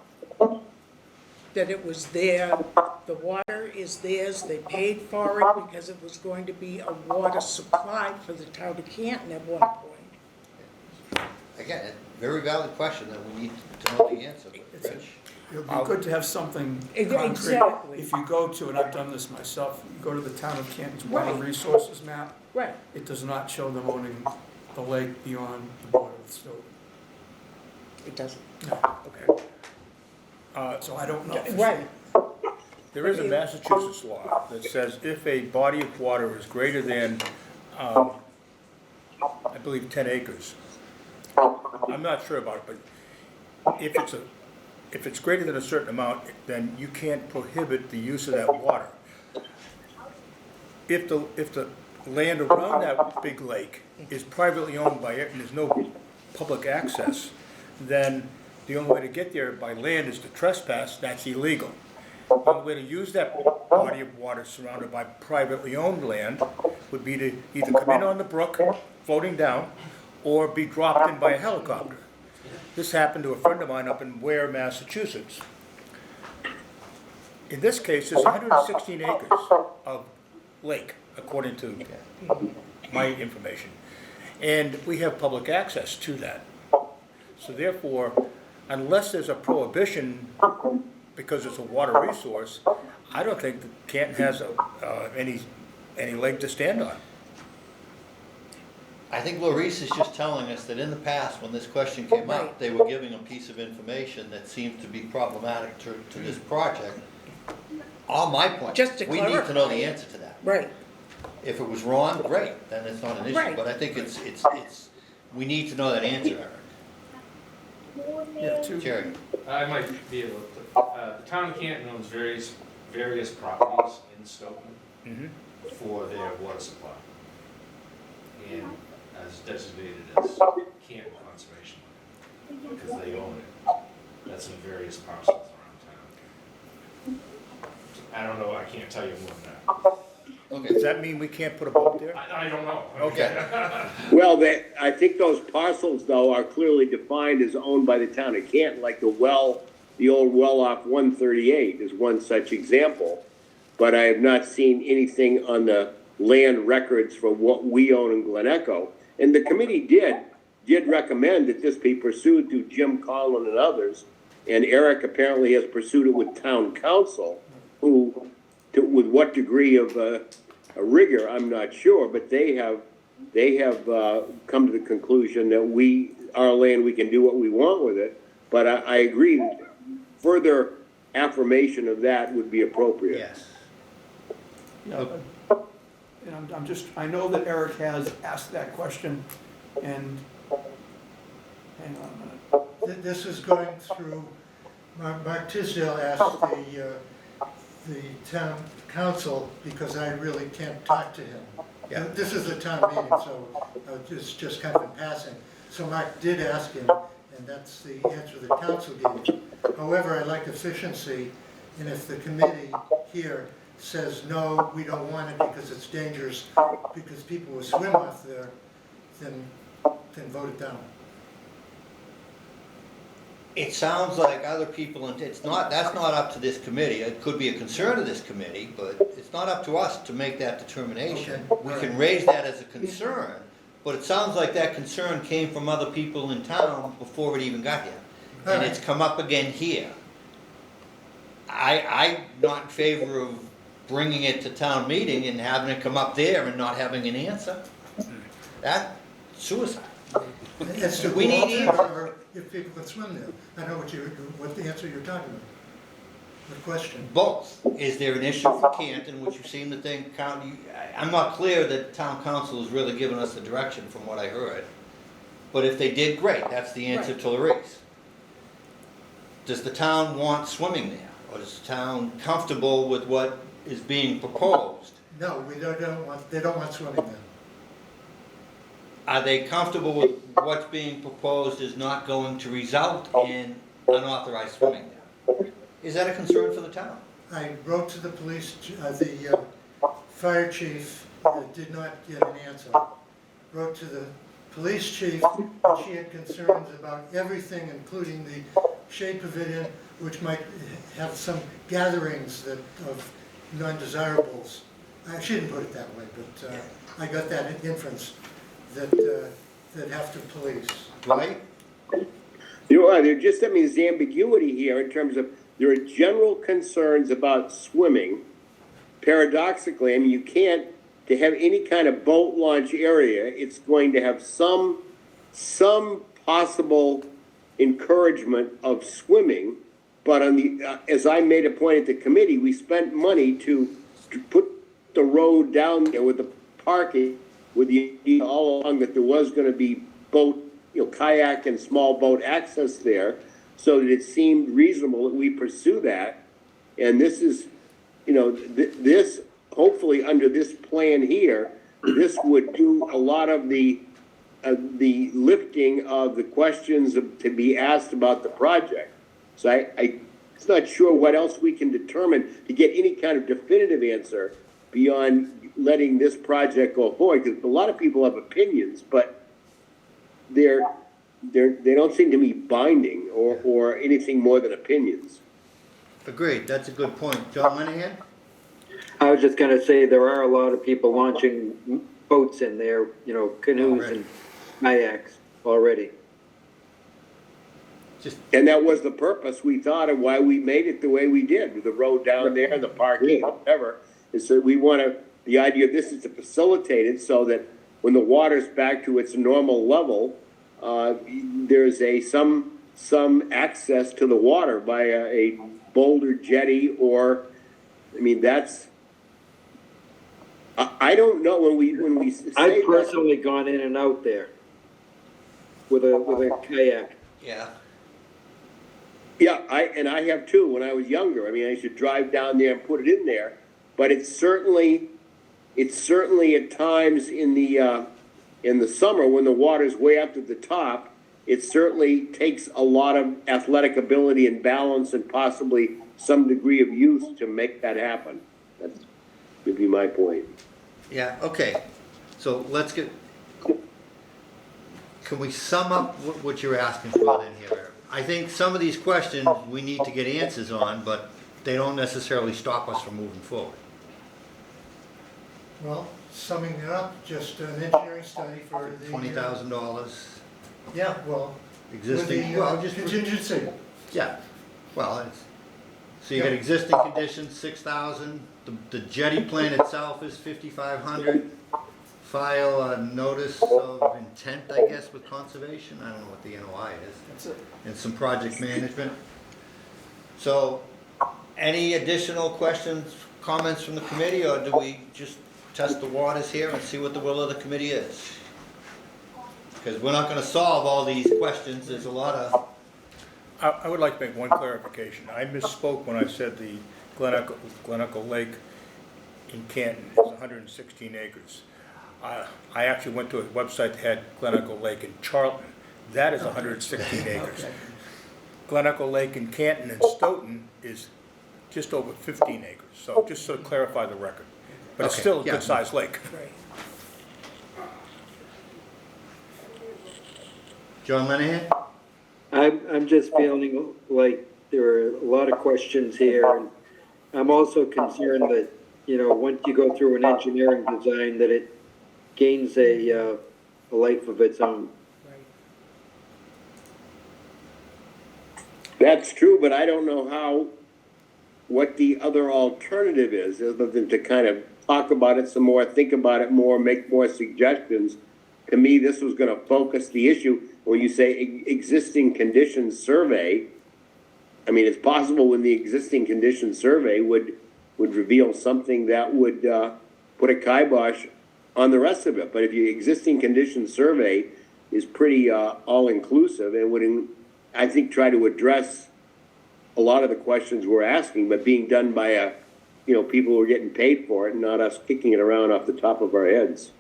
That it was there, the water is theirs, they paid for it because it was going to be a water supply for the town of Canton at one point. Again, a very valid question that we need to know the answer, but Rich? It would be good to have something concrete. Exactly. If you go to, and I've done this myself, you go to the town of Canton's water Right. resources map, Right. it does not show them owning the lake beyond the border of Stoughton. It doesn't. No. Okay. So I don't know. for Right. sure. There is a Massachusetts law that says if a body of water is greater than, I believe, 10 acres, I'm not sure about it, but if it's greater than a certain amount, then you can't prohibit the use of that water. If the land around that big lake is privately owned by it and there's no public access, then the only way to get there by land is to trespass. That's illegal. The only way to use that body of water surrounded by privately owned land would be to either come in on the brook, floating down, or be dropped in by a helicopter. This happened to a friend of mine up in Ware, Massachusetts. In this case, there's 116 acres of lake, according to my information. And we have public access to that. So therefore, unless there's a prohibition because it's a water resource, I don't think that Canton has any any leg to stand on. I think Maurice is just telling us that in the past, when this question came up, Right. they were giving a piece of information that seemed to be problematic to this project. On my point, Just to we need to know clarify the it. answer to that. Right, If it was wrong, great, then it's not an issue, Right. but I think it's, we need to know that answer, Eric. Yeah, to, Jerry? I might be able to, the town of Canton owns various properties in Stoughton Mhm. for their water supply. And as designated as Canton Conservation Land, because they own it. That's in various parcels around town. I don't know, I can't tell you more than that. Okay. Does that mean we can't put a boat there? I don't know. Okay. Well, I think those parcels, though, are clearly defined as owned by the town of Canton, like the old well off 138 is one such example. But I have not seen anything on the land records for what we own in Glen Echo. And the committee did recommend that this be pursued through Jim Conlon and others. And Eric apparently has pursued it with town council, who, with what degree of a rigor, I'm not sure, but they have come to the conclusion that our land, we can do what we want with it. But I agree, further affirmation of that would be appropriate. Yes. yeah, and I know that Eric has asked that question, and, hang on a minute. This is going through, Mark Tisdale asked the town council, because I really can't talk to him. Yeah. This is a town meeting, so it's just kind of in passing. So Mark did ask him, and that's the answer the council gave. However, I like efficiency, and if the committee here says, no, we don't want it because it's dangerous, because people will swim off there, then vote it down. It sounds like other people, and that's not up to this committee. It could be a concern of this committee, but it's not up to us to make that determination. Okay. We can raise that as a concern, but it sounds like that concern came from other people in town before it even got here. And it's come up again here. I'm not in favor of bringing it to town meeting and having it come up there and not having an answer. That's suicide. As to We who owns need it, answers. or if people can swim there. I know what the answer you're talking about. The question. Both. Is there an issue for Canton, which you seem to think I'm not clear that town council has really given us the direction from what I heard. But if they did, great, that's the answer to Larice. Does the town want swimming there? Or is the town comfortable with what is being proposed? No, they don't want swimming there. Are they comfortable with what's being proposed is not going to result in unauthorized swimming there? Is that a concern for the town? I wrote to the police, the fire chief did not get an answer. Wrote to the police chief, and she had concerns about everything, including the shade pavilion, which might have some gatherings of non-desirables. She didn't put it that way, but I got that inference that have to police. Right? There's ambiguity here in terms of there are general concerns about swimming. Paradoxically, you can't, to have any kind of boat launch area, it's going to have some possible encouragement of swimming. But as I made a point at the committee, we spent money to put the road down there with the parking, with the idea all along that there was going to be boat, kayak and small boat access there, so that it seemed reasonable that we pursue that. And this is, this, hopefully under this plan here, this would do a lot of the lifting of the questions to be asked about the project. So I'm not sure what else we can determine to get any kind of definitive answer beyond letting this project go forward, because a lot of people have opinions, but they don't seem to be binding or anything more than opinions. Agreed, that's a good point. John Linehan? I was just gonna say, there are a lot of people launching boats in there, canoes Already. and kayaks already. And that was the purpose, we thought, of why we made it the way we did, with the road down there, the parking, whatever, is that we want to the idea of this is to facilitate it so that when the water's back to its normal level, there's some access to the water by a boulder jetty or, I mean, that's, I don't know when we say. I've personally gone in and out there with a kayak. Yeah. Yeah, I have too, when I was younger. I mean, I used to drive down there and put it in there, but it's certainly at times in the summer when the water's way up to the top, it certainly takes a lot of athletic ability and balance and possibly some degree of youth to make that happen. That would be my point. Yeah, okay. So can we sum up what you're asking for then here? I think some of these questions we need to get answers on, but they don't necessarily stop us from moving forward. Well, summing it up, just an engineering study for the. $20,000 Yeah, well, existing. with the Well, just contingency. yeah. Well, so you got existing conditions, 6,000. The jetty plan itself is 5,500. File a notice of intent, I guess, with conservation. I don't know what the NOI is. That's it. And some project management. So, any additional questions, comments from the committee, or do we just test the waters here and see what the will of the committee is? Because we're not gonna solve all these questions, there's a lot of, I would like to make one clarification. I misspoke when I said the Glen Echo Lake in Canton is 116 acres. I actually went to a website that had Glen Echo Lake in Charlton. That is 116 acres. Glen Echo Lake in Canton and Stoughton is just over 15 acres. So just to clarify the record. But it's Okay, still a yeah. good-sized lake. Right. John Lenahan? I'm just feeling like there are a lot of questions here, and I'm also concerned that, once you go through an engineering design, that it gains a life of its own. Right. That's true, but I don't know what the other alternative is, other than to kind of talk about it some more, think about it more, make more suggestions. To me, this was gonna focus the issue. When you say existing conditions survey, I mean, it's possible when the existing conditions survey would reveal something that would put a kibosh on the rest of it. But if your existing conditions survey is pretty all-inclusive and would, I think, try to address a lot of the questions we're asking, but being done by people who are getting paid for it and not us kicking it around off the top of our heads.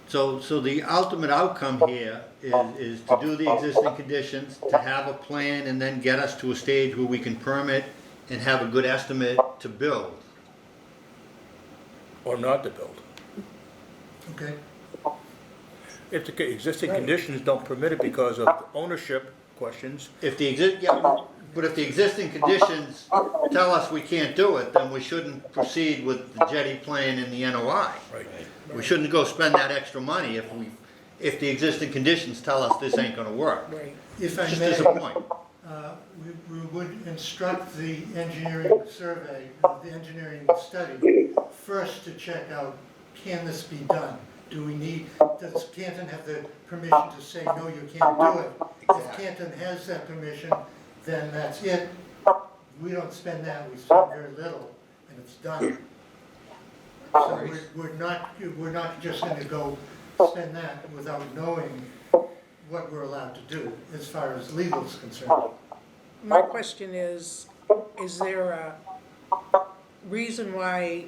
So the ultimate outcome here is to do the existing conditions, to have a plan, and then get us to a stage where we can permit and have a good estimate to build. Or not to build. Okay. If the existing conditions don't permit it because of ownership questions, If the but if the existing conditions tell us we can't do it, then we shouldn't proceed with the jetty plan and the NOI. right? We shouldn't go spend that extra money if the existing conditions tell us this ain't gonna work. Right. If I Just may, as a point. we would instruct the engineering survey, the engineering study, first to check out, can this be done? Does Canton have the permission to say, no, you can't do it? If Canton has that permission, then that's it. We don't spend that, we spend very little, and it's done. So we're not just gonna go spend that without knowing what we're allowed to do as far as legal is concerned. My question is there a reason why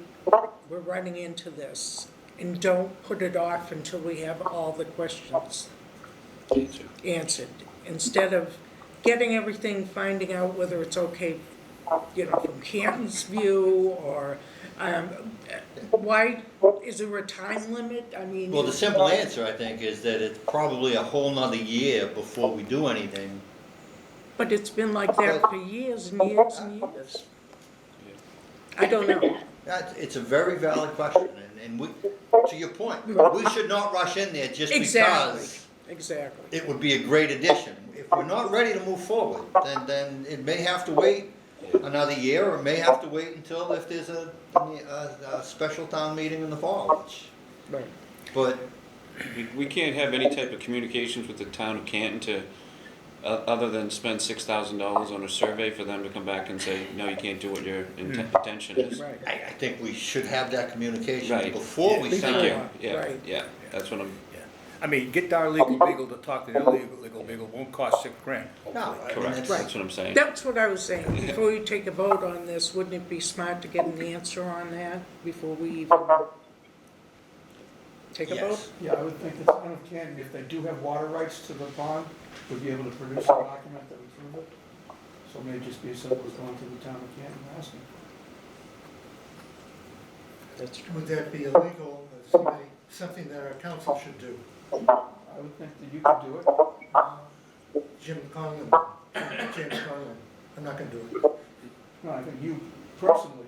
we're running into this? And don't put it off until we have all the questions answered. Instead of getting everything, finding out whether it's okay, from Canton's view, or, why, is there a time limit? I mean. Well, the simple answer, I think, is that it's probably a whole nother year before we do anything. But it's been like that for years and years and years. I don't know. It's a very valid question, and we, to your point, we should not rush in there just Exactly, because exactly. it would be a great addition. If we're not ready to move forward, then it may have to wait another year, or may have to wait until if there's a special town meeting in the fall, which, Right. but, We can't have any type of communications with the town of Canton to, other than spend $6,000 on a survey for them to come back and say, no, you can't do what your intention is. Right. I think we should have that communication Right. before we Thank sign. you. Yeah, Right. yeah, that's what I'm, Yeah. I mean, get our legal beagle to talk to the illegal beagle, won't cost $6,000, No, hopefully. I mean, correct, that's- that's what I'm saying. That's what I was saying. Before you take a vote on this, wouldn't it be smart to get an answer on that before we even take a vote? Yes. Yeah, I would think the town of Canton, if they do have water rights to the pond, would be able to produce a document that would prove it. So it may just be as simple as going to the town of Canton and asking. That's true. Would that be illegal, something that our council should do? I would think that you could do it. Jim Conlon, James Conlon, I'm not gonna do it. No, I think you personally,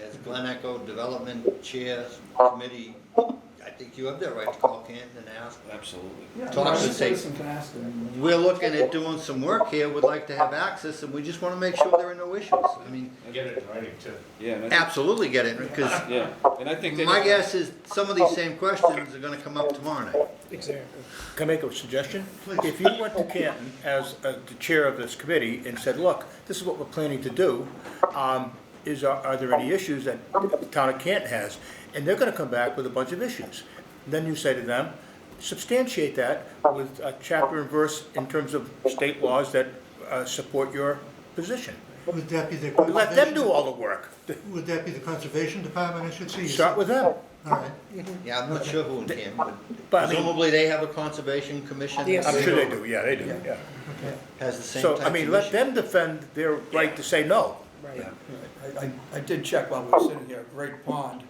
As Glen Echo Development Chair Committee, I think you have the right to call Canton and ask. Absolutely. yeah, Talk a to say- citizen can ask them. We're looking at doing some work here, would like to have access, and we just wanna make sure there are no issues. I mean, Get it in writing too. Yeah, and I think, absolutely get it, because yeah, and I think they. my guess is some of these same questions are gonna come up tomorrow night. Exactly. Can I make a suggestion? Please. If you went to Canton as the chair of this committee and said, look, this is what we're planning to do, are there any issues that the town of Canton has? And they're gonna come back with a bunch of issues. Then you say to them, substantiate that with a chapter and verse in terms of state laws that support your position. Would that be the Let them do all the work. Would that be the conservation department, I should say? Start with them. All right, Yeah, I'm not sure who in Canton, but But I mean, presumably they have a conservation commission Yes. I'm sure they do, yeah, they do, yeah. okay. has the same So, types I of mean, let issues. them defend their right to say no. Right. I did check while we were sitting here, Great Pond,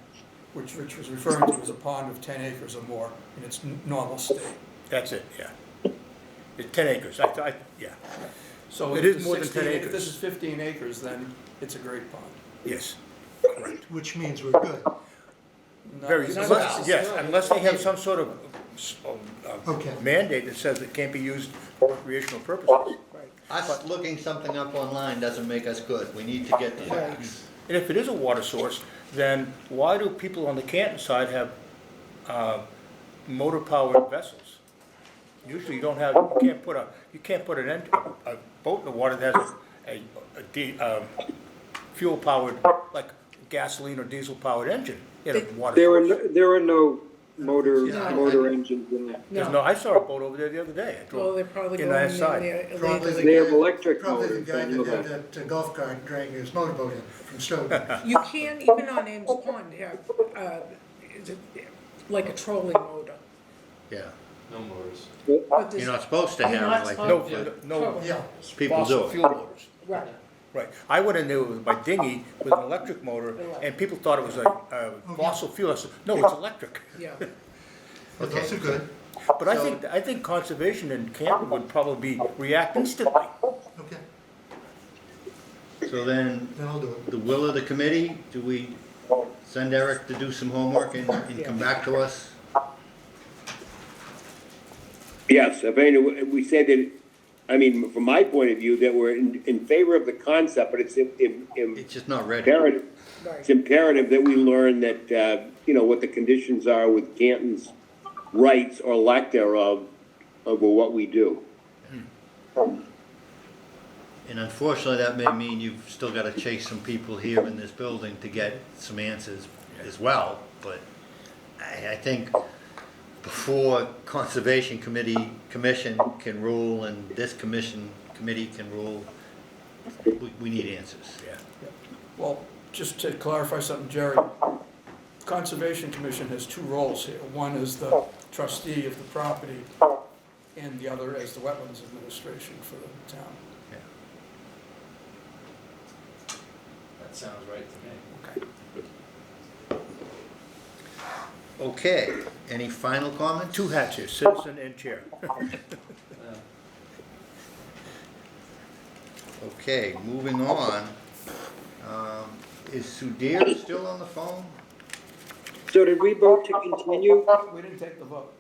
which Rich was referring to as a pond of 10 acres or more in its normal state. That's it, yeah. It's 10 acres, yeah, So It if is it's more than 16 10 If acres. this is 15 acres, then it's a great pond. yes, correct. Which means we're good. Not Very, necessarily. yes, unless they have some sort of Okay. mandate that says it can't be used for recreational purposes. Us looking something up online doesn't make us good, we need to get the facts. And if it is a water source, then why do people on the Canton side have motor-powered vessels? Usually you don't have, you can't put a boat in the water that has a fuel-powered, like gasoline or diesel-powered engine in a water source. There are no motor No. engines in there. There's No. no, I saw a boat over there the other day. I Well, drove they're probably in going that in side. there Probably illegally. They have guy- electric Probably the motors, guy I know that had that golf cart dragging his motorboat in from Stoughton. You can, even on Ames Pond, have, is it like a trolling motor. Yeah, No motors. But there's- you're not supposed to You're have not it like supposed that, No, no Yeah, people do fossil it. fuel motors. Right. Right. I went in there with my dinghy with an electric motor, and people thought it was a fossil fuel. I said, no, it's electric. Yeah. but those are good. But I think conservation in Canton would probably react instantly. Okay, So then, then I'll do it. the will of the committee, do we send Eric to do some homework and come back to us? Yes, I mean, we said that, I mean, from my point of view, that we're in favor of the concept, but it's It's just not ready. imperative. Right. It's imperative that we learn that, what the conditions are with Canton's rights or lack thereof over what we do. And unfortunately, that may mean you've still gotta chase some people here in this building to get some answers as well, but I think before Conservation Commission can rule and this committee can rule, we need answers. Yeah. Well, just to clarify something, Jerry, Conservation Commission has two roles here. One is the trustee of the property, and the other as the Wetlands Administration for the town. That sounds right to me. Okay, any final comments? Two hats here, citizen and chair. Okay, moving on. Is Sudhir still on the phone? So did we vote to continue? We didn't take the vote.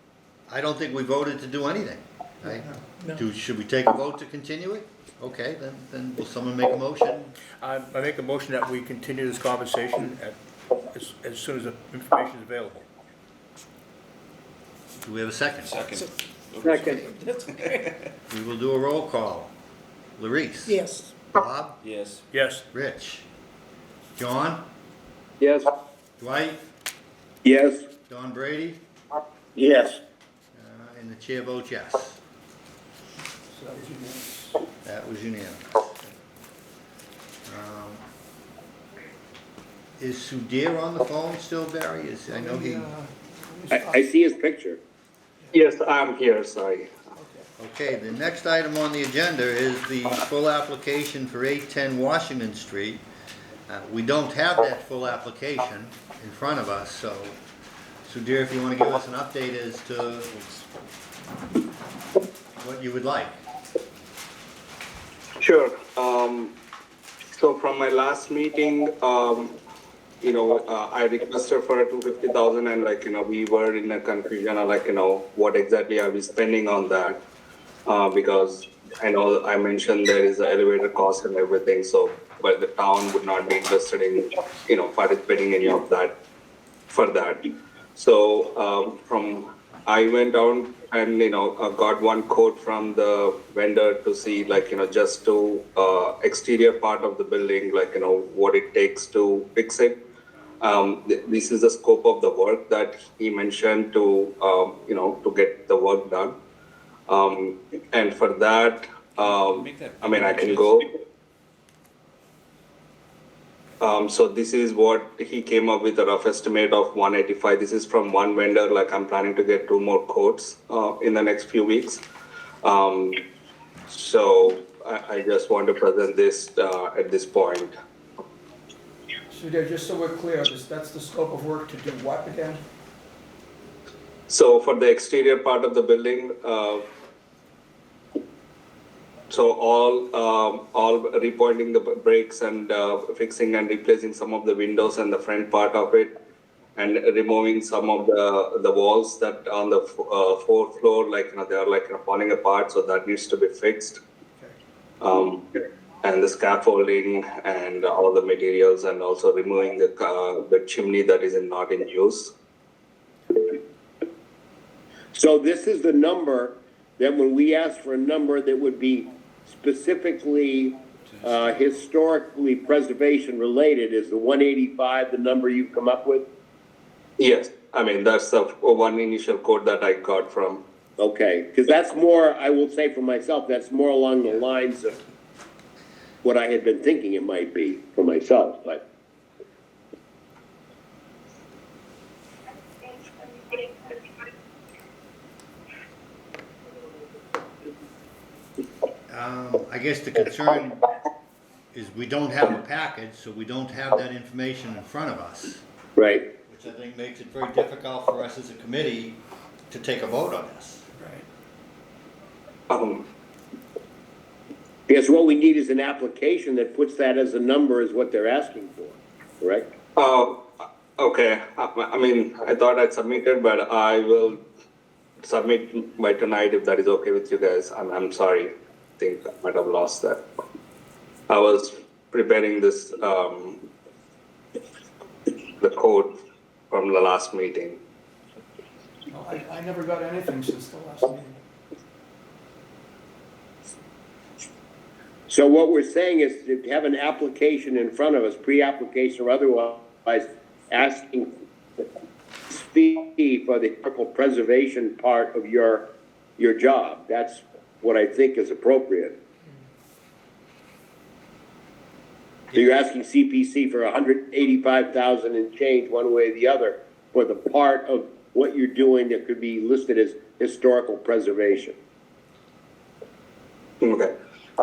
I don't think we voted to do anything. Okay. No. Should we take a vote to continue it? Okay, then will someone make a motion? I make a motion that we continue this conversation as soon as the information is available. Do we have a second? Second. Second. That's okay. We will do a roll call. Larice? Yes. Bob? Yes. Yes. Rich? John? Yes. Dwight? Yes. Don Brady? Yes. And the chair votes yes. So that was unanimous. That was unanimous. Is Sudhir on the phone still, Barry? I know he, I see his picture. Yes, I'm here, sorry. okay, the next item on the agenda is the full application for 810 Washington Street. We don't have that full application in front of us, so Sudhir, if you want to give us an update as to what you would like. Sure. So from my last meeting, I requested for a 250,000 and we were in a confusion of what exactly are we spending on that? Because I know I mentioned there is an elevator cost and everything, so, but the town would not be interested in, participating any of that for that. So, I went down and, got one quote from the vendor to see just to, exterior part of the building, what it takes to fix it. This is the scope of the work that he mentioned to, to get the work done. And for that, I can go. So this is what he came up with, a rough estimate of 185. This is from one vendor, I'm planning to get 2 more quotes, in the next few weeks. So I just want to present this, at this point. So there, just so we're clear, that's the scope of work to do what again? So for the exterior part of the building, so all repointing the breaks and fixing and replacing some of the windows and the front part of it, and removing some of the walls that on the fourth floor, they are falling apart, so that needs to be fixed. And the scaffolding and all the materials, and also removing the chimney that is not in use. So this is the number that when we ask for a number that would be specifically historically preservation related, is the 185 the number you've come up with? Yes, that's the one initial quote that I got from. Okay, because that's more, I will say for myself, that's more along the lines of what I had been thinking it might be for myself, but. I guess the concern is we don't have a package, so we don't have that information in front of us, Right. which I think makes it very difficult for us as a committee to take a vote on this. Right. Because what we need is an application that puts that as a number is what they're asking for, correct? Okay. I thought I'd submitted, but I will submit by tonight if that is okay with you guys. I'm sorry. I think I might have lost that. I was preparing this, the code from the last meeting. No, I never got anything since the last meeting. So what we're saying is to have an application in front of us, pre-application or otherwise, asking fee for the historical preservation part of your job. That's what I think is appropriate. So you're asking CPC for 185,000 and change one way or the other for the part of what you're doing that could be listed as historical preservation. Okay.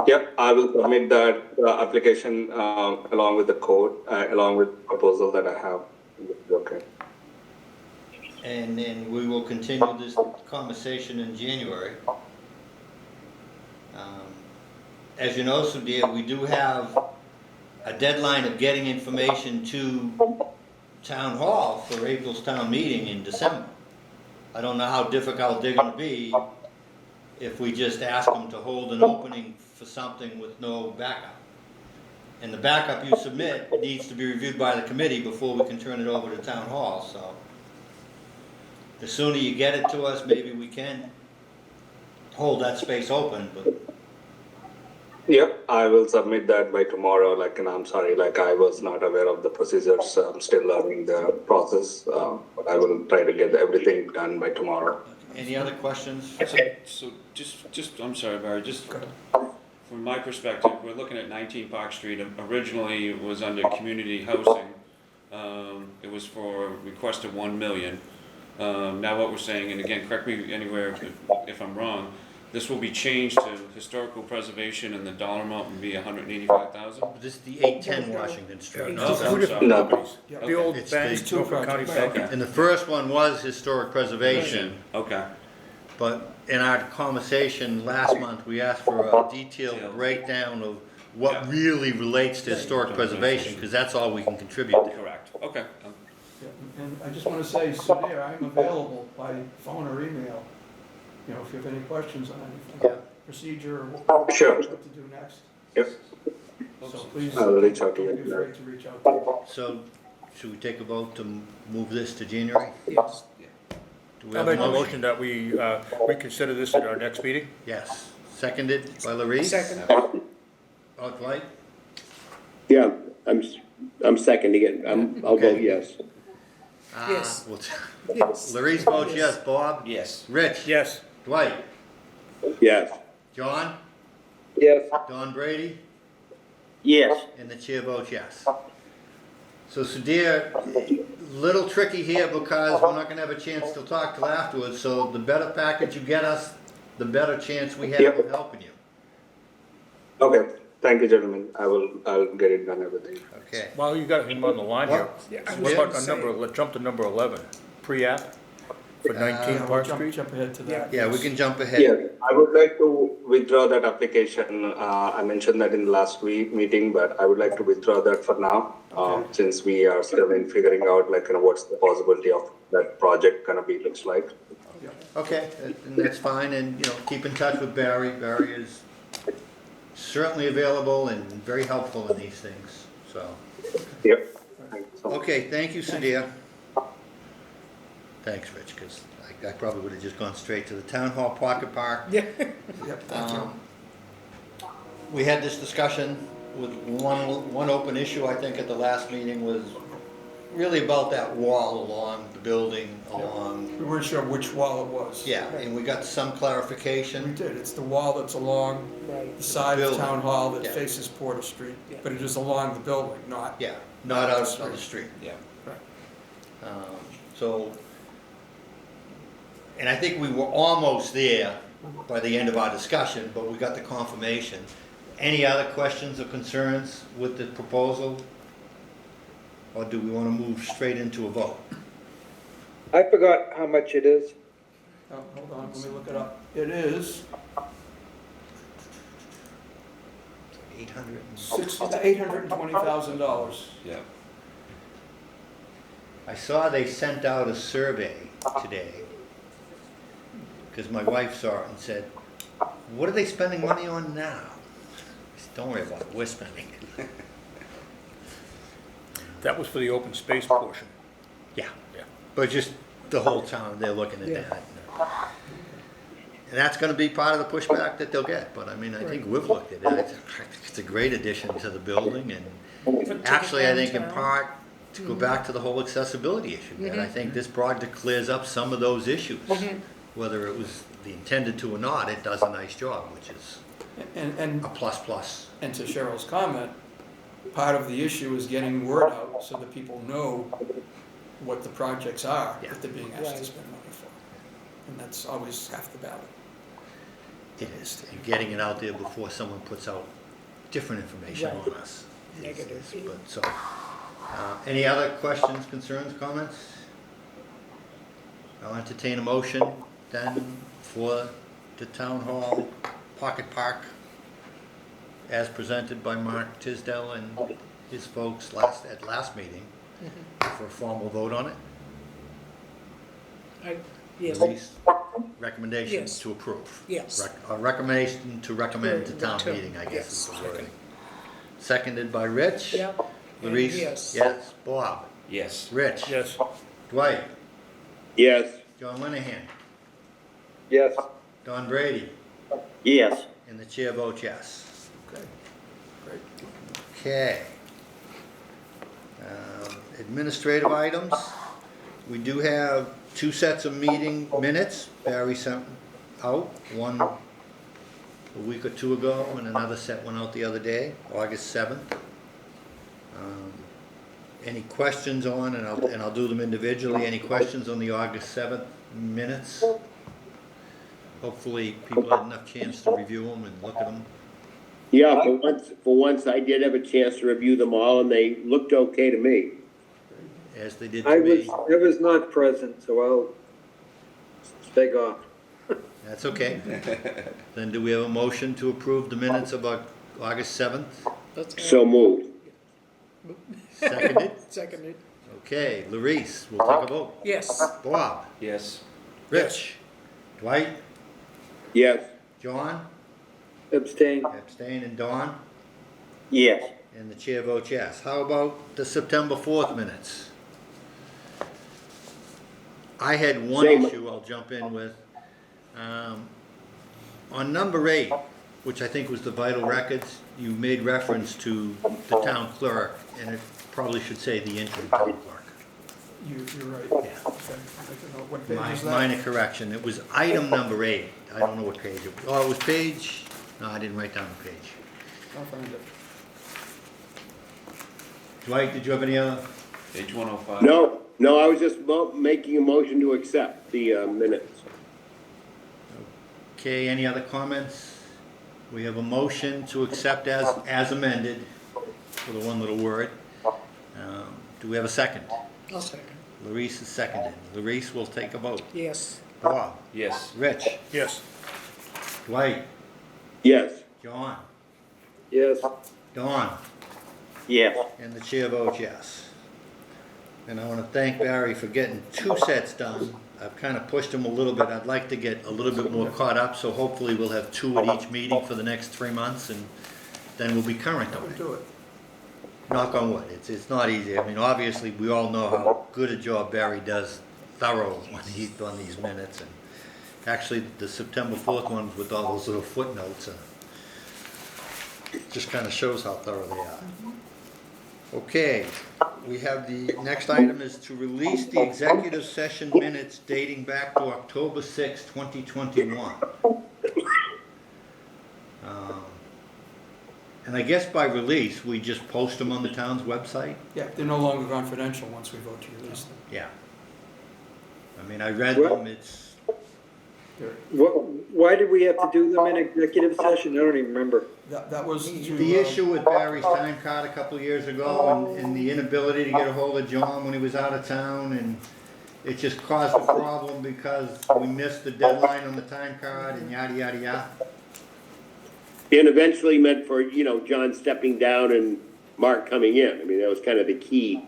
Yep, I will submit that application along with the code, along with the proposal that I have. Okay. And then we will continue this conversation in January. As you know, Sudhir, we do have a deadline of getting information to Town Hall for April's town meeting in December. I don't know how difficult they're gonna be if we just ask them to hold an opening for something with no backup. And the backup you submit needs to be reviewed by the committee before we can turn it over to town hall, so. The sooner you get it to us, maybe we can hold that space open, but Yep, I will submit that by tomorrow, like, and I'm sorry, like, I was not aware of the procedures, I'm still learning the process, but I will try to get everything done by tomorrow. any other questions? So just, I'm sorry, Barry, just from my perspective, we're looking at 19 Park Street. Originally, it was under community housing. It was for a request of 1 million. Now what we're saying, and again, correct me anywhere if I'm wrong, this will be changed to historical preservation and the dollar amount would be 185,000? This is the 810 Washington Street. Oh, Two I'm different sorry. No. properties. Yeah. The old It's bank, the- Norfolk County Bank. Okay. And the first one was historic preservation, Okay, but in our conversation last month, we asked for a detailed breakdown of what Yeah. really relates to historic preservation, because that's all we can contribute there. correct, okay. Yeah, and I just want to say, Sudhir, I'm available by phone or email, you know, if you have any questions on anything, procedure or what Sure. to do next. Yep, So please, I'll reach out to don't you. be afraid to reach out to me. So, should we take a vote to move this to January? Yes. Do we I'll have a make a motion? motion that we reconsider this at our next meeting. Yes. Seconded by Larice? Second. Oh, Dwight? Yeah, I'm seconding it. I'll Okay. vote yes. Yes. Well, Yes. Larice votes yes. Bob? Yes. Rich? Yes. Dwight? Yes. John? Yes. Don Brady? Yes. And the chair votes yes. So Sudhir, little tricky here because we're not gonna have a chance to talk till afterwards, so the better package you get us, the better chance we have of helping you. okay, thank you, gentlemen, I'll get it done, everything. Okay. Well, you got him on the line here. Yeah, I was What about gonna a say- number, let's jump to number 11, pre-app for 19 Yeah, we'll Park jump, Street? jump ahead to that. Yeah, we can jump ahead. Yeah, I would like to withdraw that application, I mentioned that in the last week meeting, but I would like to withdraw that for now, since we are still in figuring out, like, you know, what's the possibility of that project gonna be, looks like. Okay, and that's fine, and, you know, keep in touch with Barry. Barry is certainly available and very helpful in these things, so. Yep. Thank you so much. Okay, thank you, Sudhir. Thanks, Rich, because I probably would have just gone straight to the town hall pocket park. Yeah. Yep, thank you. We had this discussion with one open issue, I think, at the last meeting was really about that wall along the building, along, We weren't sure which wall it was. yeah, and we got some We clarification. did, it's the wall that's along Right. the side of Building. Town Hall that Yeah. faces Porter Street, Yeah. but it is along the building, not. Yeah, not out on the street. Yeah. So, and I think we were almost there by the end of our discussion, but we got the confirmation. Any other questions or concerns with the proposal? Or do we want to move straight into a vote? I forgot how much it is. Oh, hold on, let me look it up. It is $820,000. Yeah. I saw they sent out a survey today, because my wife saw it and said, what are they spending money on now? I said, don't worry about it, we're spending it. That was for the open space portion. Yeah, Yeah. but just the whole town, they're looking at Yeah. that. And that's gonna be part of the pushback that they'll get, but I mean, I think we've looked at it, it's a great addition to the building, and actually, I think in part, to go back to the whole accessibility issue, and I think this project clears up some of those issues. Whether it was the intended to or not, it does a nice job, which is And a plus plus. And to Cheryl's comment, part of the issue is getting word out so that people know what the projects are Yeah. that they're being asked to Right. spend money for. And that's always half the battle. It is, and getting it out there before someone puts out different information Right. on us. Negative. But so, any other questions, concerns, comments? I'll entertain a motion then for the town hall pocket park as presented by Mark Tisdale and his folks at last meeting for a formal vote on it. Yes. Louise? recommendation Yes. to approve. Yes. A recommendation to recommend to town To- meeting, I guess is yes. the wording. Seconded by Rich? Yeah. And Larice? yes. Yes. Bob? Yes. Rich? Yes. Dwight? Yes. John Linehan? Yes. Don Brady? Yes. And the chair votes yes. Okay, great. Okay. Administrative items. We do have 2 sets of meeting minutes. Barry sent out, one a week or 2 ago, and another set went out the other day, August 7th. Any questions on, and I'll do them individually, any questions on the August 7th minutes? Hopefully people had enough chance to review them and look at them. Yeah, for once, I did have a chance to review them all, and they looked okay to me. As they did I to me. was not present, so I'll beg off. That's okay. Then do we have a motion to approve the minutes of August 7th? So moved. Seconded? Seconded. Okay, Larice, we'll take a vote. Yes. Bob? Yes. Rich? Dwight? Yes. John? Abstain. Abstain, and Don? Yes. And the chair votes yes. How about the September 4th minutes? I had one Same. issue I'll jump in with. On number 8, which I think was the vital records, you made reference to the town clerk, and it probably should say the interim town clerk. You're right. Yeah. Okay, make a note. What page is that? Minor correction, it was item number 8. I don't know what page it was. Oh, it was page, no, I didn't write down the page. I'll find it. Dwight, did you have any other? Page 105. No, I was just making a motion to accept the minutes. Okay, any other comments? We have a motion to accept as amended, with a one little word. Do we have a second? I'll second. Larice is seconded. Larice will take a vote. Yes. Bob? Yes. Rich? Yes. Dwight? Yes. John? Yes. Don? Yes. And the chair votes yes. And I want to thank Barry for getting 2 sets done. I've kind of pushed him a little bit. I'd like to get a little bit more caught up, so hopefully we'll have 2 at each meeting for the next 3 months, and then we'll be current on We'll it. do it. Knock on wood. It's not easy. I mean, obviously, we all know how good a job Barry does, thorough, when he's done these minutes. And actually, the September 4th ones with all those little footnotes, just kind of shows how thorough they are. Okay, we have the next item is to release the executive session minutes dating back to October 6, 2021. And I guess by release, we just post them on the town's website? Yeah, they're no longer confidential once we vote to release them. Yeah. I mean, I read them, it's, Why did we have to do them in executive session? I don't even remember. That was to. the issue with Barry's time card a couple of years ago and the inability to get a hold of John when he was out of town, and it just caused a problem because we missed the deadline on the time card and yada, yada, yada. And eventually meant for, John stepping down and Mark coming in. I mean, that was kind of the key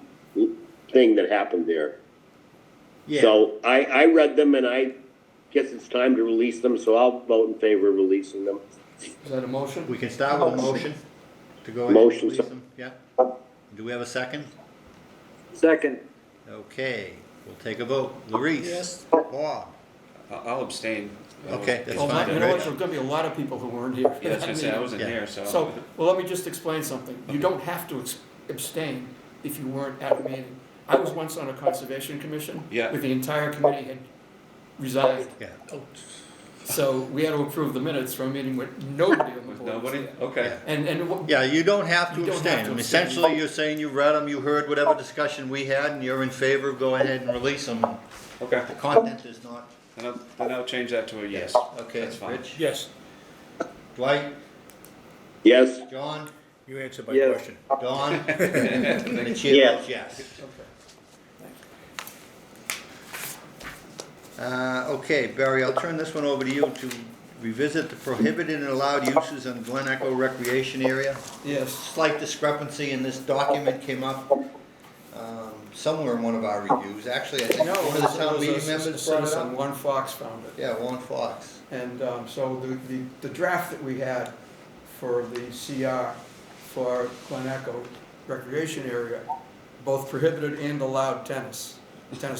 thing that happened there. Yeah, So I read them, and I guess it's time to release them, so I'll vote in favor of releasing them. Is that a motion? we can start with a motion to go ahead and Motion. release them, yeah? Do we have a second? Second. Okay, we'll take a vote. Larice? Yes. Bob? I'll abstain. Okay, that's Oh, fine. you know what, Rich? there's gonna be a lot of people who weren't here. Yeah, I was gonna say, I wasn't Yeah. here, so. So, well, let me just explain something. You don't have to abstain if you weren't at a meeting. I was once on a conservation commission. Yeah. Where the entire committee had resigned. Yeah, So we had to approve the minutes from a meeting with nobody on the With board was nobody? there. Okay. And yeah, you don't have to You don't have abstain. to I mean, abstain. essentially, you're saying you read them, you heard whatever discussion we had, and you're in favor of going ahead and release them. Okay. The content is not. Then I'll change that to a yes. Okay, That's fine. Rich? Yes. Dwight? Yes. John? You answered my Yes. question. Don? And the chair Yes. votes yes. Okay. Okay, Barry, I'll turn this one over to you to revisit the prohibited and allowed uses in Glen Echo Recreation Area. Yes. Slight discrepancy in this document came up. somewhere in one of our reviews. Actually, I think No, one of the town meeting a members brought it citizen, up. Warren Fox found it. Yeah, Warren Fox. And so the draft that we had for the CR for Glen Echo Recreation Area both prohibited and allowed tennis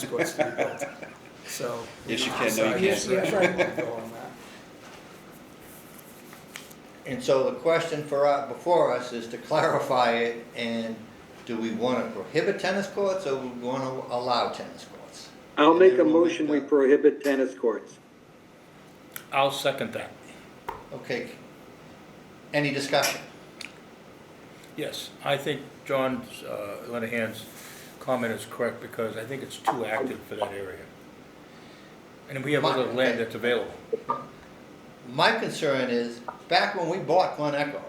courts to be built. So. Yes, you can. No, you Yes, can't. yeah, right. We'll go on that. And so the question before us is to clarify it, and do we want to prohibit tennis courts or we want to allow tennis courts? I'll And make then a we'll motion, we that. prohibit tennis courts. I'll second that. Okay. Any discussion? Yes, I think John Lenahan's comment is correct because I think it's too active for that area. And we have other land that's available. My concern is, back when we bought Glen Echo,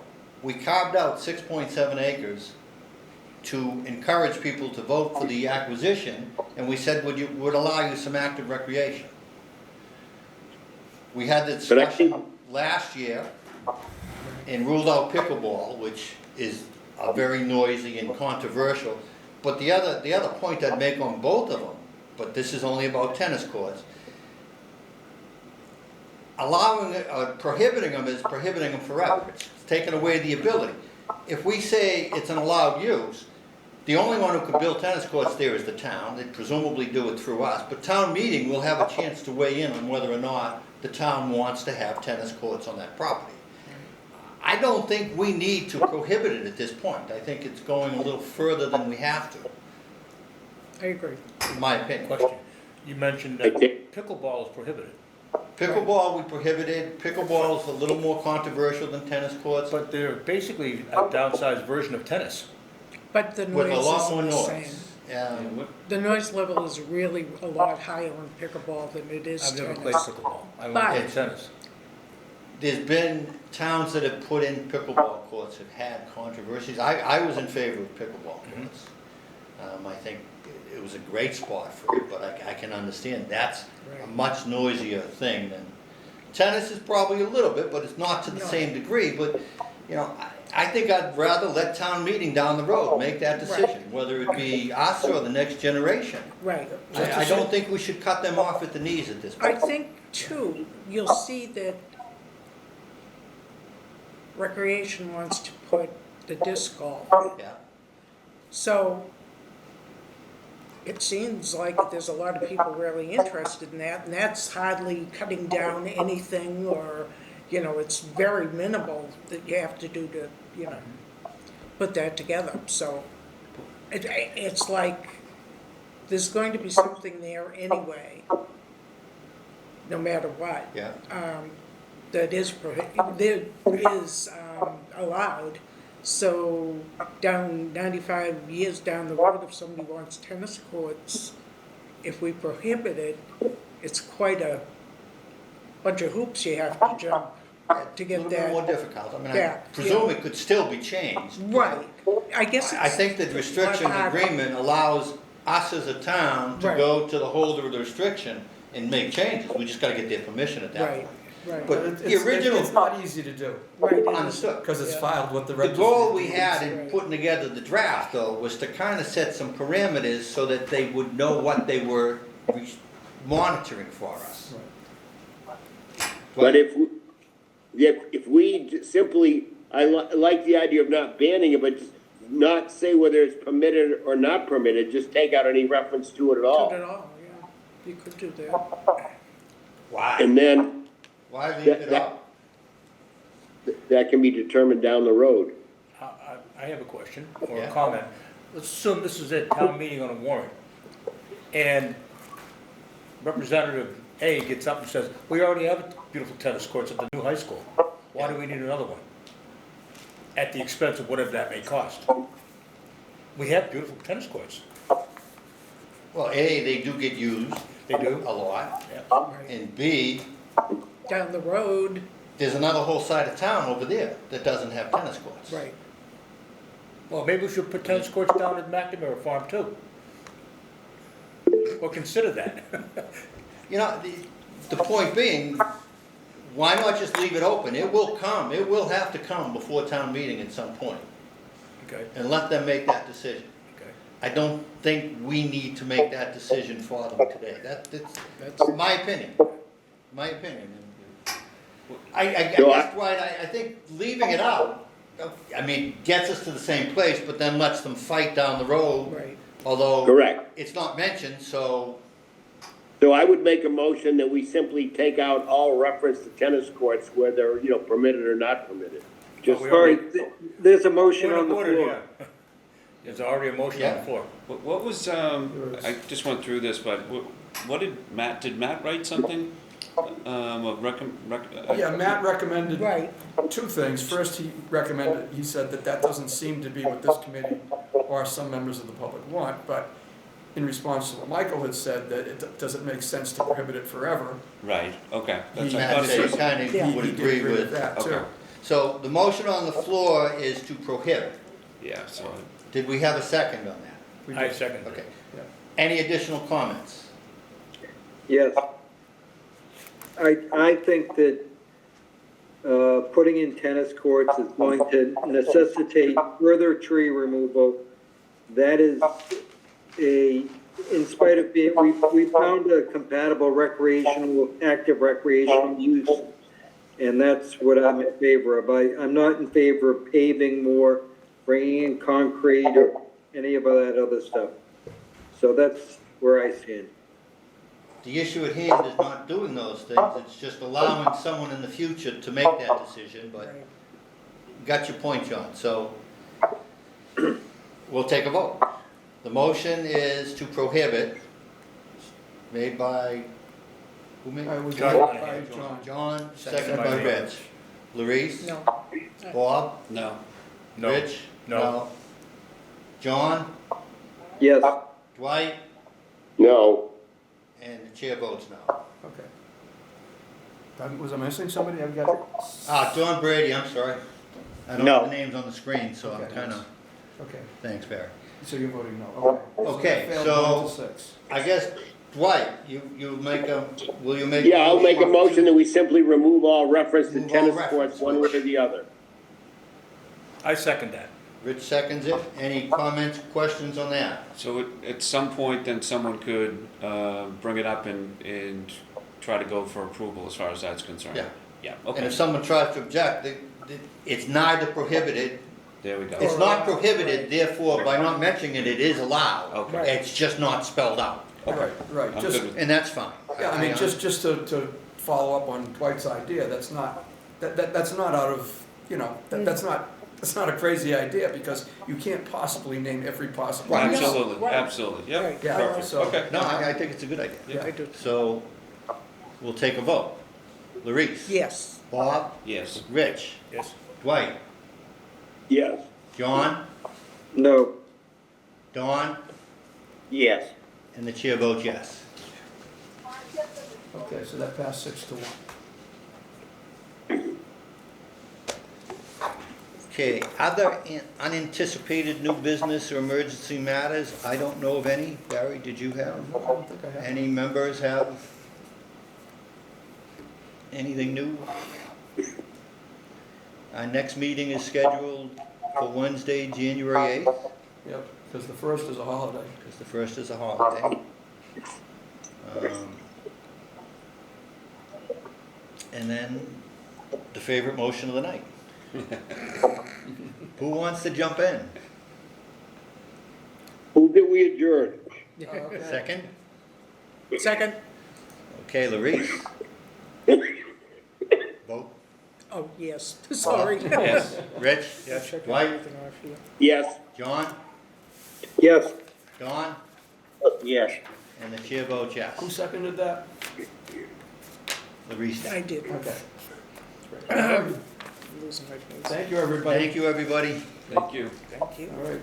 we carved out 6.7 acres to encourage people to vote for the acquisition, and we said would allow you some active recreation. We had the But I discussion think- last year and ruled out pickleball, which is very noisy and controversial. But the other point I'd make on both of them, but this is only about tennis courts, allowing it, prohibiting them is prohibiting them forever. It's taking away the ability. If we say it's an allowed use, the only one who can build tennis courts there is the town. They presumably do it through us, but town meeting will have a chance to weigh in on whether or not the town wants to have tennis courts on that property. I don't think we need to prohibit it at this point. I think it's going a little further than we have to, I agree. in my opinion. Question, you mentioned I that think- pickleball is prohibited, Pickleball we prohibited. Pickleball is a little more controversial than tennis courts, but they're basically a downsized version of tennis. But the with a noise lot more isn't the same. noise. And what- The noise level is really a lot higher on pickleball than it is I've never played tennis. pickleball, I But- won't play tennis. There's been towns that have put in pickleball courts have had controversies. I was in favor of pickleball courts. I think it was a great spot for it, but I can understand that's a Right. much noisier thing than tennis is probably a little bit, but it's not to the No. same degree. But you know, I think I'd rather let town meeting down the road make that decision, whether it be us or the next generation. Right. I don't think we should cut them off at the knees at this I point. think too, you'll see that Recreation wants to put the disc golf. Yeah. So it seems like there's a lot of people really interested in that, and that's hardly cutting down anything or, you know, it's very minimal that you have to do to, you know, put that together. So it's like there's going to be something there anyway, no matter what. Yeah. That is allowed. So 95 years down the road, if somebody wants tennis courts, if we prohibit it, it's quite a bunch of hoops you have to jump to A get little bit more that. difficult. I mean, I Yeah, presume yeah. it could still be changed. Right. I guess I think the restriction agreement allows us as a town to Right. go to the holder of the restriction and make changes. We just gotta get their permission at that Right, point. right. But the original, It's not easy to do, Right. understood. because it's Yeah. filed with the The registry. goal we had in Right. putting together the draft, though, was to kind of set some parameters so that they would know what they were monitoring for us. But if we simply, I like the idea of not banning it, but just not say whether it's permitted or not permitted, just take out any reference to it at all. Not at all, yeah. You could do that. Why? And then Why leave it up? that can be determined down the road. I have a question or Yeah. a comment. Let's assume this is a town meeting on a warrant, and Representative A gets up and says, we already have beautiful tennis courts at the new high school. Why do we need another one? At the expense of whatever that may cost. We have beautiful tennis courts. Well, A, they do get used They do. a lot, Yeah. Right. and B, Down the road, there's another whole side of town over there that doesn't have tennis courts. right. Well, maybe we should put tennis courts down at McNamara Farm too. Or consider that. You know, the point being, why not just leave it open? It will come, it will have to come before town meeting at some point, Okay, and let them make that decision. okay. I don't think we need to make that decision for them today. That's my opinion, my opinion. I So guess, Dwight, I think leaving it out, I mean, gets us to the same place, but then lets them fight down the road. Right. Although. Correct. It's not mentioned, so, So I would make a motion that we simply take out all reference to tennis courts, whether, permitted or not permitted. Just, We All right, there's a motion Point on of the order, floor. yeah. There's already a motion on the Yeah. floor. What was, I just went through this, but what did Matt write something? Yeah, Matt recommended Right. two things. First, he said that doesn't seem to be what this committee or some members of the public want, but in response to what Michael had said, that it doesn't make sense to prohibit it forever. Right, okay. That's, I Matt thought said it he was, kind Yeah. of would He did agree with. that too. Okay. So the motion on the floor is to prohibit. yeah, so, Did we have a second on that? We I did. second Okay. it. Yeah. Any additional comments? Yes. I think that putting in tennis courts is going to necessitate further tree removal. That is in spite of being, we found a compatible recreational, active recreational use, and that's what I'm in favor of. I'm not in favor of paving more, bringing in concrete or any of that other stuff. So that's where I stand. The issue at hand is not doing those things, it's just allowing someone in the future to make that decision, but got your point, John, so we'll take a vote. The motion is to prohibit, made by, who made? I was John. by John. John, seconded by Rich. Larice? No. Bob? no. No. Rich? No. John? Yes. Dwight? no. And the chair votes no. Okay. Was I missing somebody? I've got it. John Brady, I'm sorry. I don't No. have the names on the screen, so I'm Okay. kinda, Okay, thanks, Barry. so you're voting no, okay. Okay, that failed so- 9-6. I guess, Dwight, will you make a? Yeah, I'll make a motion that we simply remove all reference to Remove all tennis reference. courts, one way or the other. I second that. Rich seconds it. Any comments, questions on that? So at some point, then someone could, bring it up and try to go for approval as far as that's concerned? Yeah. Yeah, And okay, if someone tries to object, it's neither prohibited, there we go. it's not prohibited, therefore, by not mentioning it, it is allowed. Okay. It's just not spelled out, Right, right, I'm just, good with and that's fine. yeah, I mean, just to follow up on Dwight's idea, that's not out of, that's not a crazy idea, because you can't possibly name every possible. Right. use. Absolutely, Right. absolutely, yep. Right. Yeah, Perfect. so. Okay. No, I think it's a good idea. Yeah. I do. So, we'll take a vote. Larice? Yes. Bob? Yes. Rich? Yes. Dwight? Yes. John? No. Dawn? Yes. And the chair votes yes. Okay, so that passed 6-1. Okay, other unanticipated new business or emergency matters? I don't know of any. Barry, did you have? I don't think I have. Any members have anything new? Our next meeting is scheduled for Wednesday, January 8th, Yep, because the first is a holiday. because the first is a holiday. And then the favorite motion of the night. Who wants to jump in? Who did we adjourn? Okay. Second? Second? Okay, Larice. Vote. Oh, yes, sorry. Yes. Rich? Yes. Dwight? Everything off here. Yes. John? Yes. Dawn? Yes. And the chair votes yes. Who seconded that? Larice I did. did. Okay. Losing my place. Thank you, everybody. Thank you, everybody. Thank you. Thank you. All right.